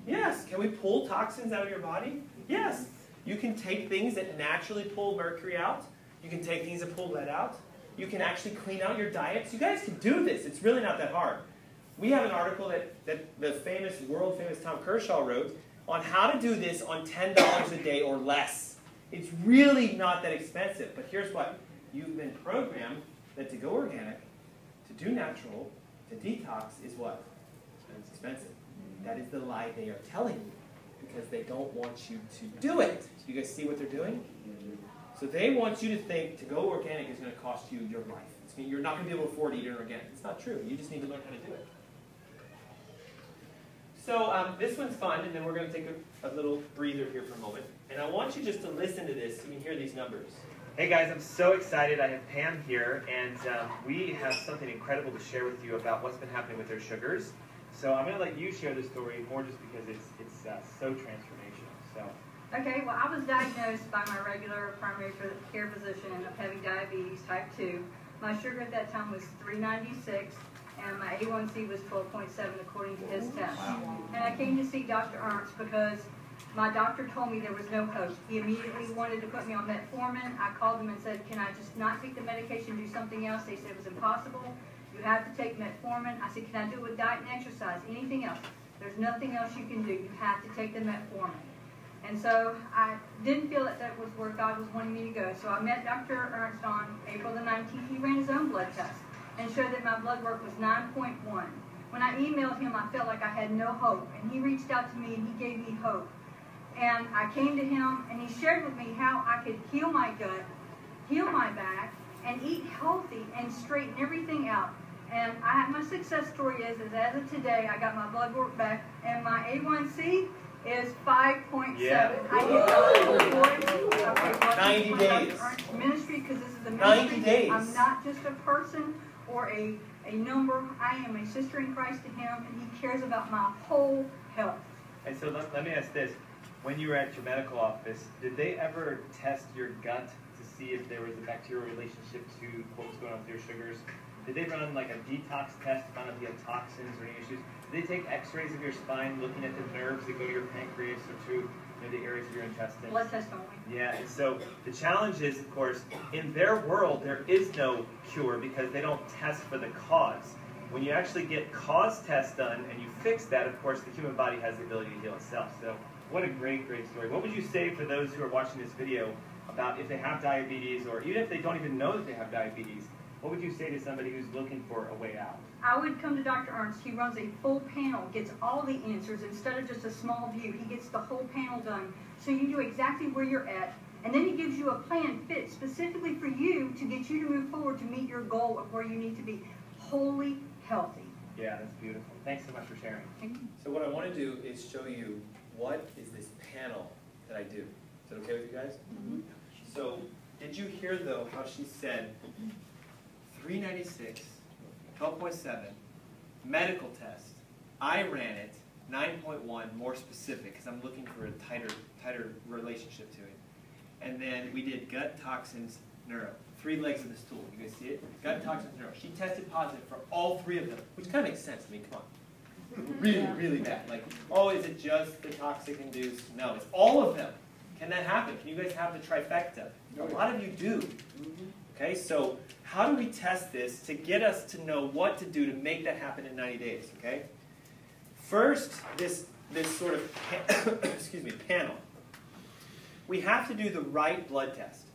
Yes. Can we pull toxins out of your body? Yes. You can take things that naturally pull mercury out. You can take things that pull lead out. You can actually clean out your diets. You guys can do this. It's really not that hard. We have an article that the famous, world-famous Tom Kershaw wrote on how to do this on $10 a day or less. It's really not that expensive. But here's what. You've been programmed that to go organic, to do natural, to detox is what? It's expensive. That is the lie they are telling you because they don't want you to do it. You guys see what they're doing? So they want you to think to go organic is going to cost you your life. You're not going to be able to afford to eat organic. It's not true. You just need to learn how to do it. So this one's fun, and then we're going to take a little breather here for a moment. And I want you just to listen to this so you can hear these numbers. Hey guys, I'm so excited. I have Pam here, and we have something incredible to share with you about what's been happening with their sugars. So I'm going to let you share the story more just because it's so transformational. So. Okay, well, I was diagnosed by my regular primary care physician of having diabetes type 2. My sugar at that time was 396, and my A1C was 12.7 according to his test. And I came to see Dr. Ernst because my doctor told me there was no hope. He immediately wanted to put me on metformin. I called him and said, can I just not take the medication, do something else? They said it was impossible. You have to take metformin. I said, can I do it with diet and exercise? Anything else? There's nothing else you can do. You have to take the metformin. And so I didn't feel that that was where God was wanting me to go. So I met Dr. Ernst on April the 19th. He ran his own blood test and showed that my blood work was 9.1. When I emailed him, I felt like I had no hope. And he reached out to me and he gave me hope. And I came to him and he shared with me how I could heal my gut, heal my back, and eat healthy and straighten everything out. And my success story is as of today, I got my blood work back, and my A1C is 5.7. Yeah. I get the 90 days. Ministry, because this is a 90 ministry. days. I'm not just a person or a number. I am a sister in Christ to him, and he cares about my whole health. And so let me ask this. When you were at your medical office, did they ever test your gut to see if there was a bacterial relationship to what was going on with your sugars? Did they run like a detox test to find out if you had toxins or any issues? Did they take x-rays of your spine looking at the nerves that go to your pancreas or to the areas of your intestines? Blood test only. Yeah, and so the challenge is, of course, in their world, there is no cure because they don't test for the cause. When you actually get cause tests done and you fix that, of course, the human body has the ability to heal itself. So what a great, great story. What would you say for those who are watching this video about if they have diabetes, or even if they don't even know that they have diabetes, what would you say to somebody who's looking for a way out? I would come to Dr. Ernst. He runs a full panel, gets all the answers instead of just a small view. He gets the whole panel done. So you know exactly where you're at. And then he gives you a plan fit specifically for you to get you to move forward to meet your goal of where you need to be wholly healthy. Yeah, that's beautiful. Thanks so much for sharing. So what I want to do is show you what is this panel that I do. Is that okay with you guys? Mm-hmm. So did you hear, though, how she said 396, 12.7, medical test. I ran it, 9.1, more specific, because I'm looking for a tighter relationship to it. And then we did gut toxins, neuro. 3 legs of the stool. You guys see it? Gut toxins, neuro. She tested positive for all 3 of them, which kind of makes sense. I mean, come on. Really, really bad. Like, oh, is it just the toxic induced? No, it's all of them. Can that happen? Can you guys have the trifecta? A lot of you do. Okay, so how do we test this to get us to know what to do to make that happen in 90 days, okay? First, this sort of, excuse me, panel. We have to do the right blood test.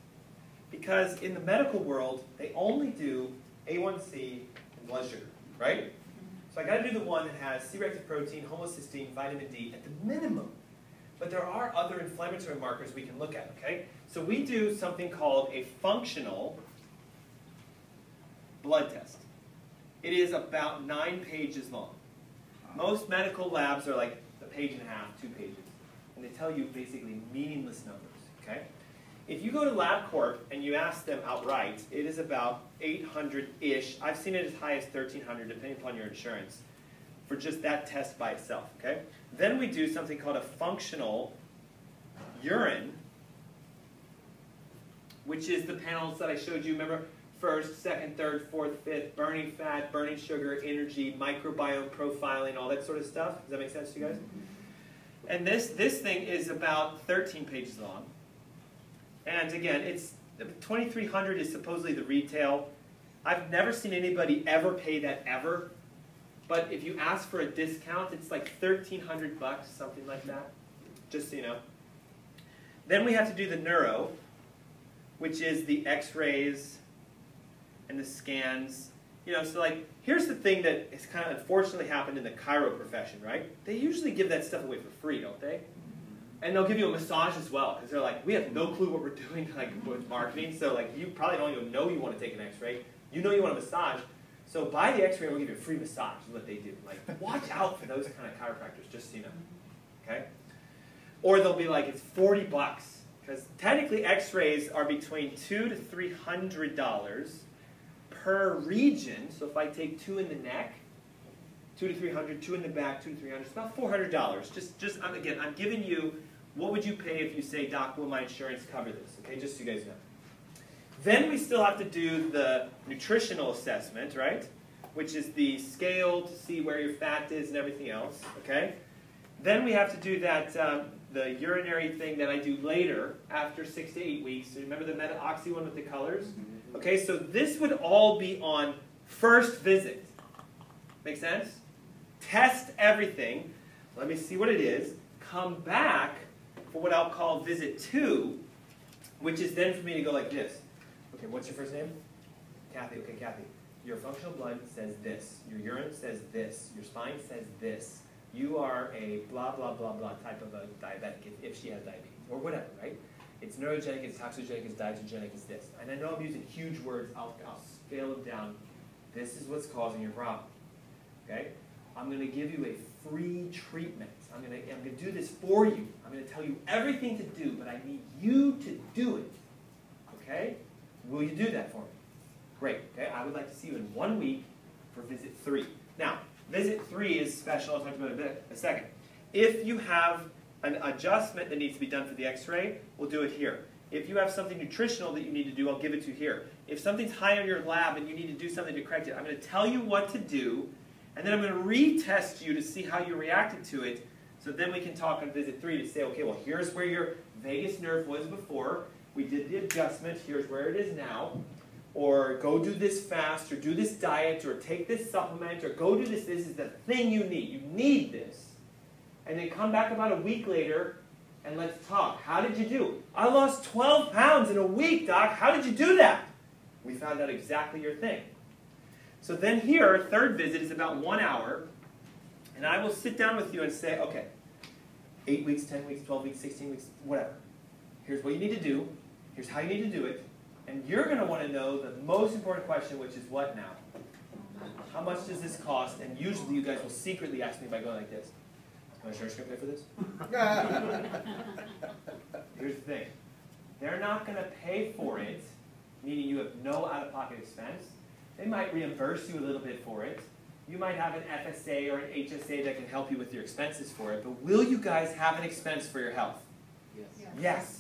Because in the medical world, they only do A1C and blood sugar, right? So I got to do the one that has C-reactive protein, homocysteine, vitamin D at the minimum. But there are other inflammatory markers we can look at, okay? So we do something called a functional blood test. It is about 9 pages long. Most medical labs are like a page and a half, 2 pages. And they tell you basically meaningless numbers, okay? If you go to LabCorp and you ask them outright, it is about 800-ish. I've seen it as high as 1,300, depending upon your insurance, for just that test by itself, okay? Then we do something called a functional urine, which is the panels that I showed you, remember? First, second, third, fourth, fifth, burning fat, burning sugar, energy, microbiome profiling, all that sort of stuff. Does that make sense to you guys? And this thing is about 13 pages long. And again, it's 2,300 is supposedly the retail. I've never seen anybody ever pay that ever. But if you ask for a discount, it's like $1,300 bucks, something like that. Just so you know. Then we have to do the neuro, which is the x-rays and the scans. You know, so like, here's the thing that has kind of unfortunately happened in the chiro profession, right? They usually give that stuff away for free, don't they? And they'll give you a massage as well, because they're like, we have no clue what we're doing like with marketing, so like you probably don't even know you want to take an x-ray. You know you want a massage. So buy the x-ray and we'll give you a free massage is what they do. Like, watch out for those kind of chiropractors, just so you know. Okay? Or they'll be like, it's $40. Because technically x-rays are between $200 to $300 per region. So if I take 2 in the neck, 2 to 300, 2 in the back, 2 to 300, it's about $400. Again, I'm giving you, what would you pay if you say, Doc, will my insurance cover this? Okay, just so you guys know. Then we still have to do the nutritional assessment, right? Which is the scale to see where your fat is and everything else, okay? Then we have to do that, the urinary thing that I do later, after 6 to 8 weeks. So remember the meta-oxy one with the colors? Okay, so this would all be on first visit. Make sense? Test everything. Let me see what it is. Come back for what I'll call visit 2, which is then for me to go like this. Okay, what's your first name? Kathy. Okay, Kathy. Your functional blood says this. Your urine says this. Your spine says this. You are a blah, blah, blah, blah type of a diabetic if she has diabetes, or whatever, right? It's neurogenic, it's toxigenic, it's dietogenic, it's this. And I know I'm using huge words. I'll scale them down. This is what's causing your problem, okay? I'm going to give you a free treatment. I'm going to do this for you. I'm going to tell you everything to do, but I need you to do it, okay? Will you do that for me? Great. Okay, I would like to see you in 1 week for visit 3. Now, visit 3 is special. I'll talk about it in a second. If you have an adjustment that needs to be done for the x-ray, we'll do it here. If you have something nutritional that you need to do, I'll give it to you here. If something's high on your lab and you need to do something to correct it, I'm going to tell you what to do, and then I'm going to retest you to see how you reacted to it, so then we can talk on visit 3 to say, okay, well, here's where your vagus nerve was before. We did the adjustment. Here's where it is now. Or go do this fast, or do this diet, or take this supplement, or go do this. This is the thing you need. You need this. And then come back about a week later, and let's talk. How did you do? I lost 12 pounds in a week, Doc. How did you do that? We found out exactly your thing. So then here, third visit is about 1 hour, and I will sit down with you and say, okay, 8 weeks, 10 weeks, 12 weeks, 16 weeks, whatever. Here's what you need to do. Here's how you need to do it. And you're going to want to know the most important question, which is what now? How much does this cost? And usually you guys will secretly ask me by going like this. Is my insurance going to pay for this? Here's the thing. They're not going to pay for it, meaning you have no out-of-pocket expense. They might reimburse you a little bit for it. You might have an FSA or an HSA that can help you with your expenses for it. But will you guys have an expense for your health? Yes. Yes.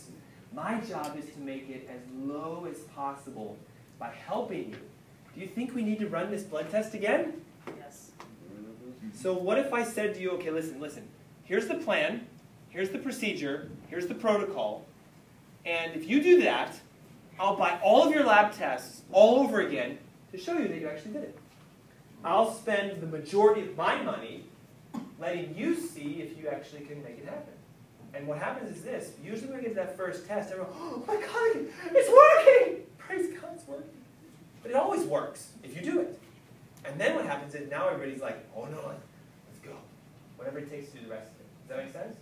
My job is to make it as low as possible by helping you. Do you think we need to run this blood test again? Yes. So what if I said to you, okay, listen, here's the plan, here's the procedure, here's the protocol, and if you do that, I'll buy all of your lab tests all over again to show you that you actually did it. I'll spend the majority of my money letting you see if you actually can make it happen. And what happens is this. Usually when we get to that first test, everyone, oh my God, it's working! Praise God, it's working. But it always works if you do it. And then what happens is now everybody's like, oh no, let's go. Whatever it takes to do the rest of it. Does that make sense?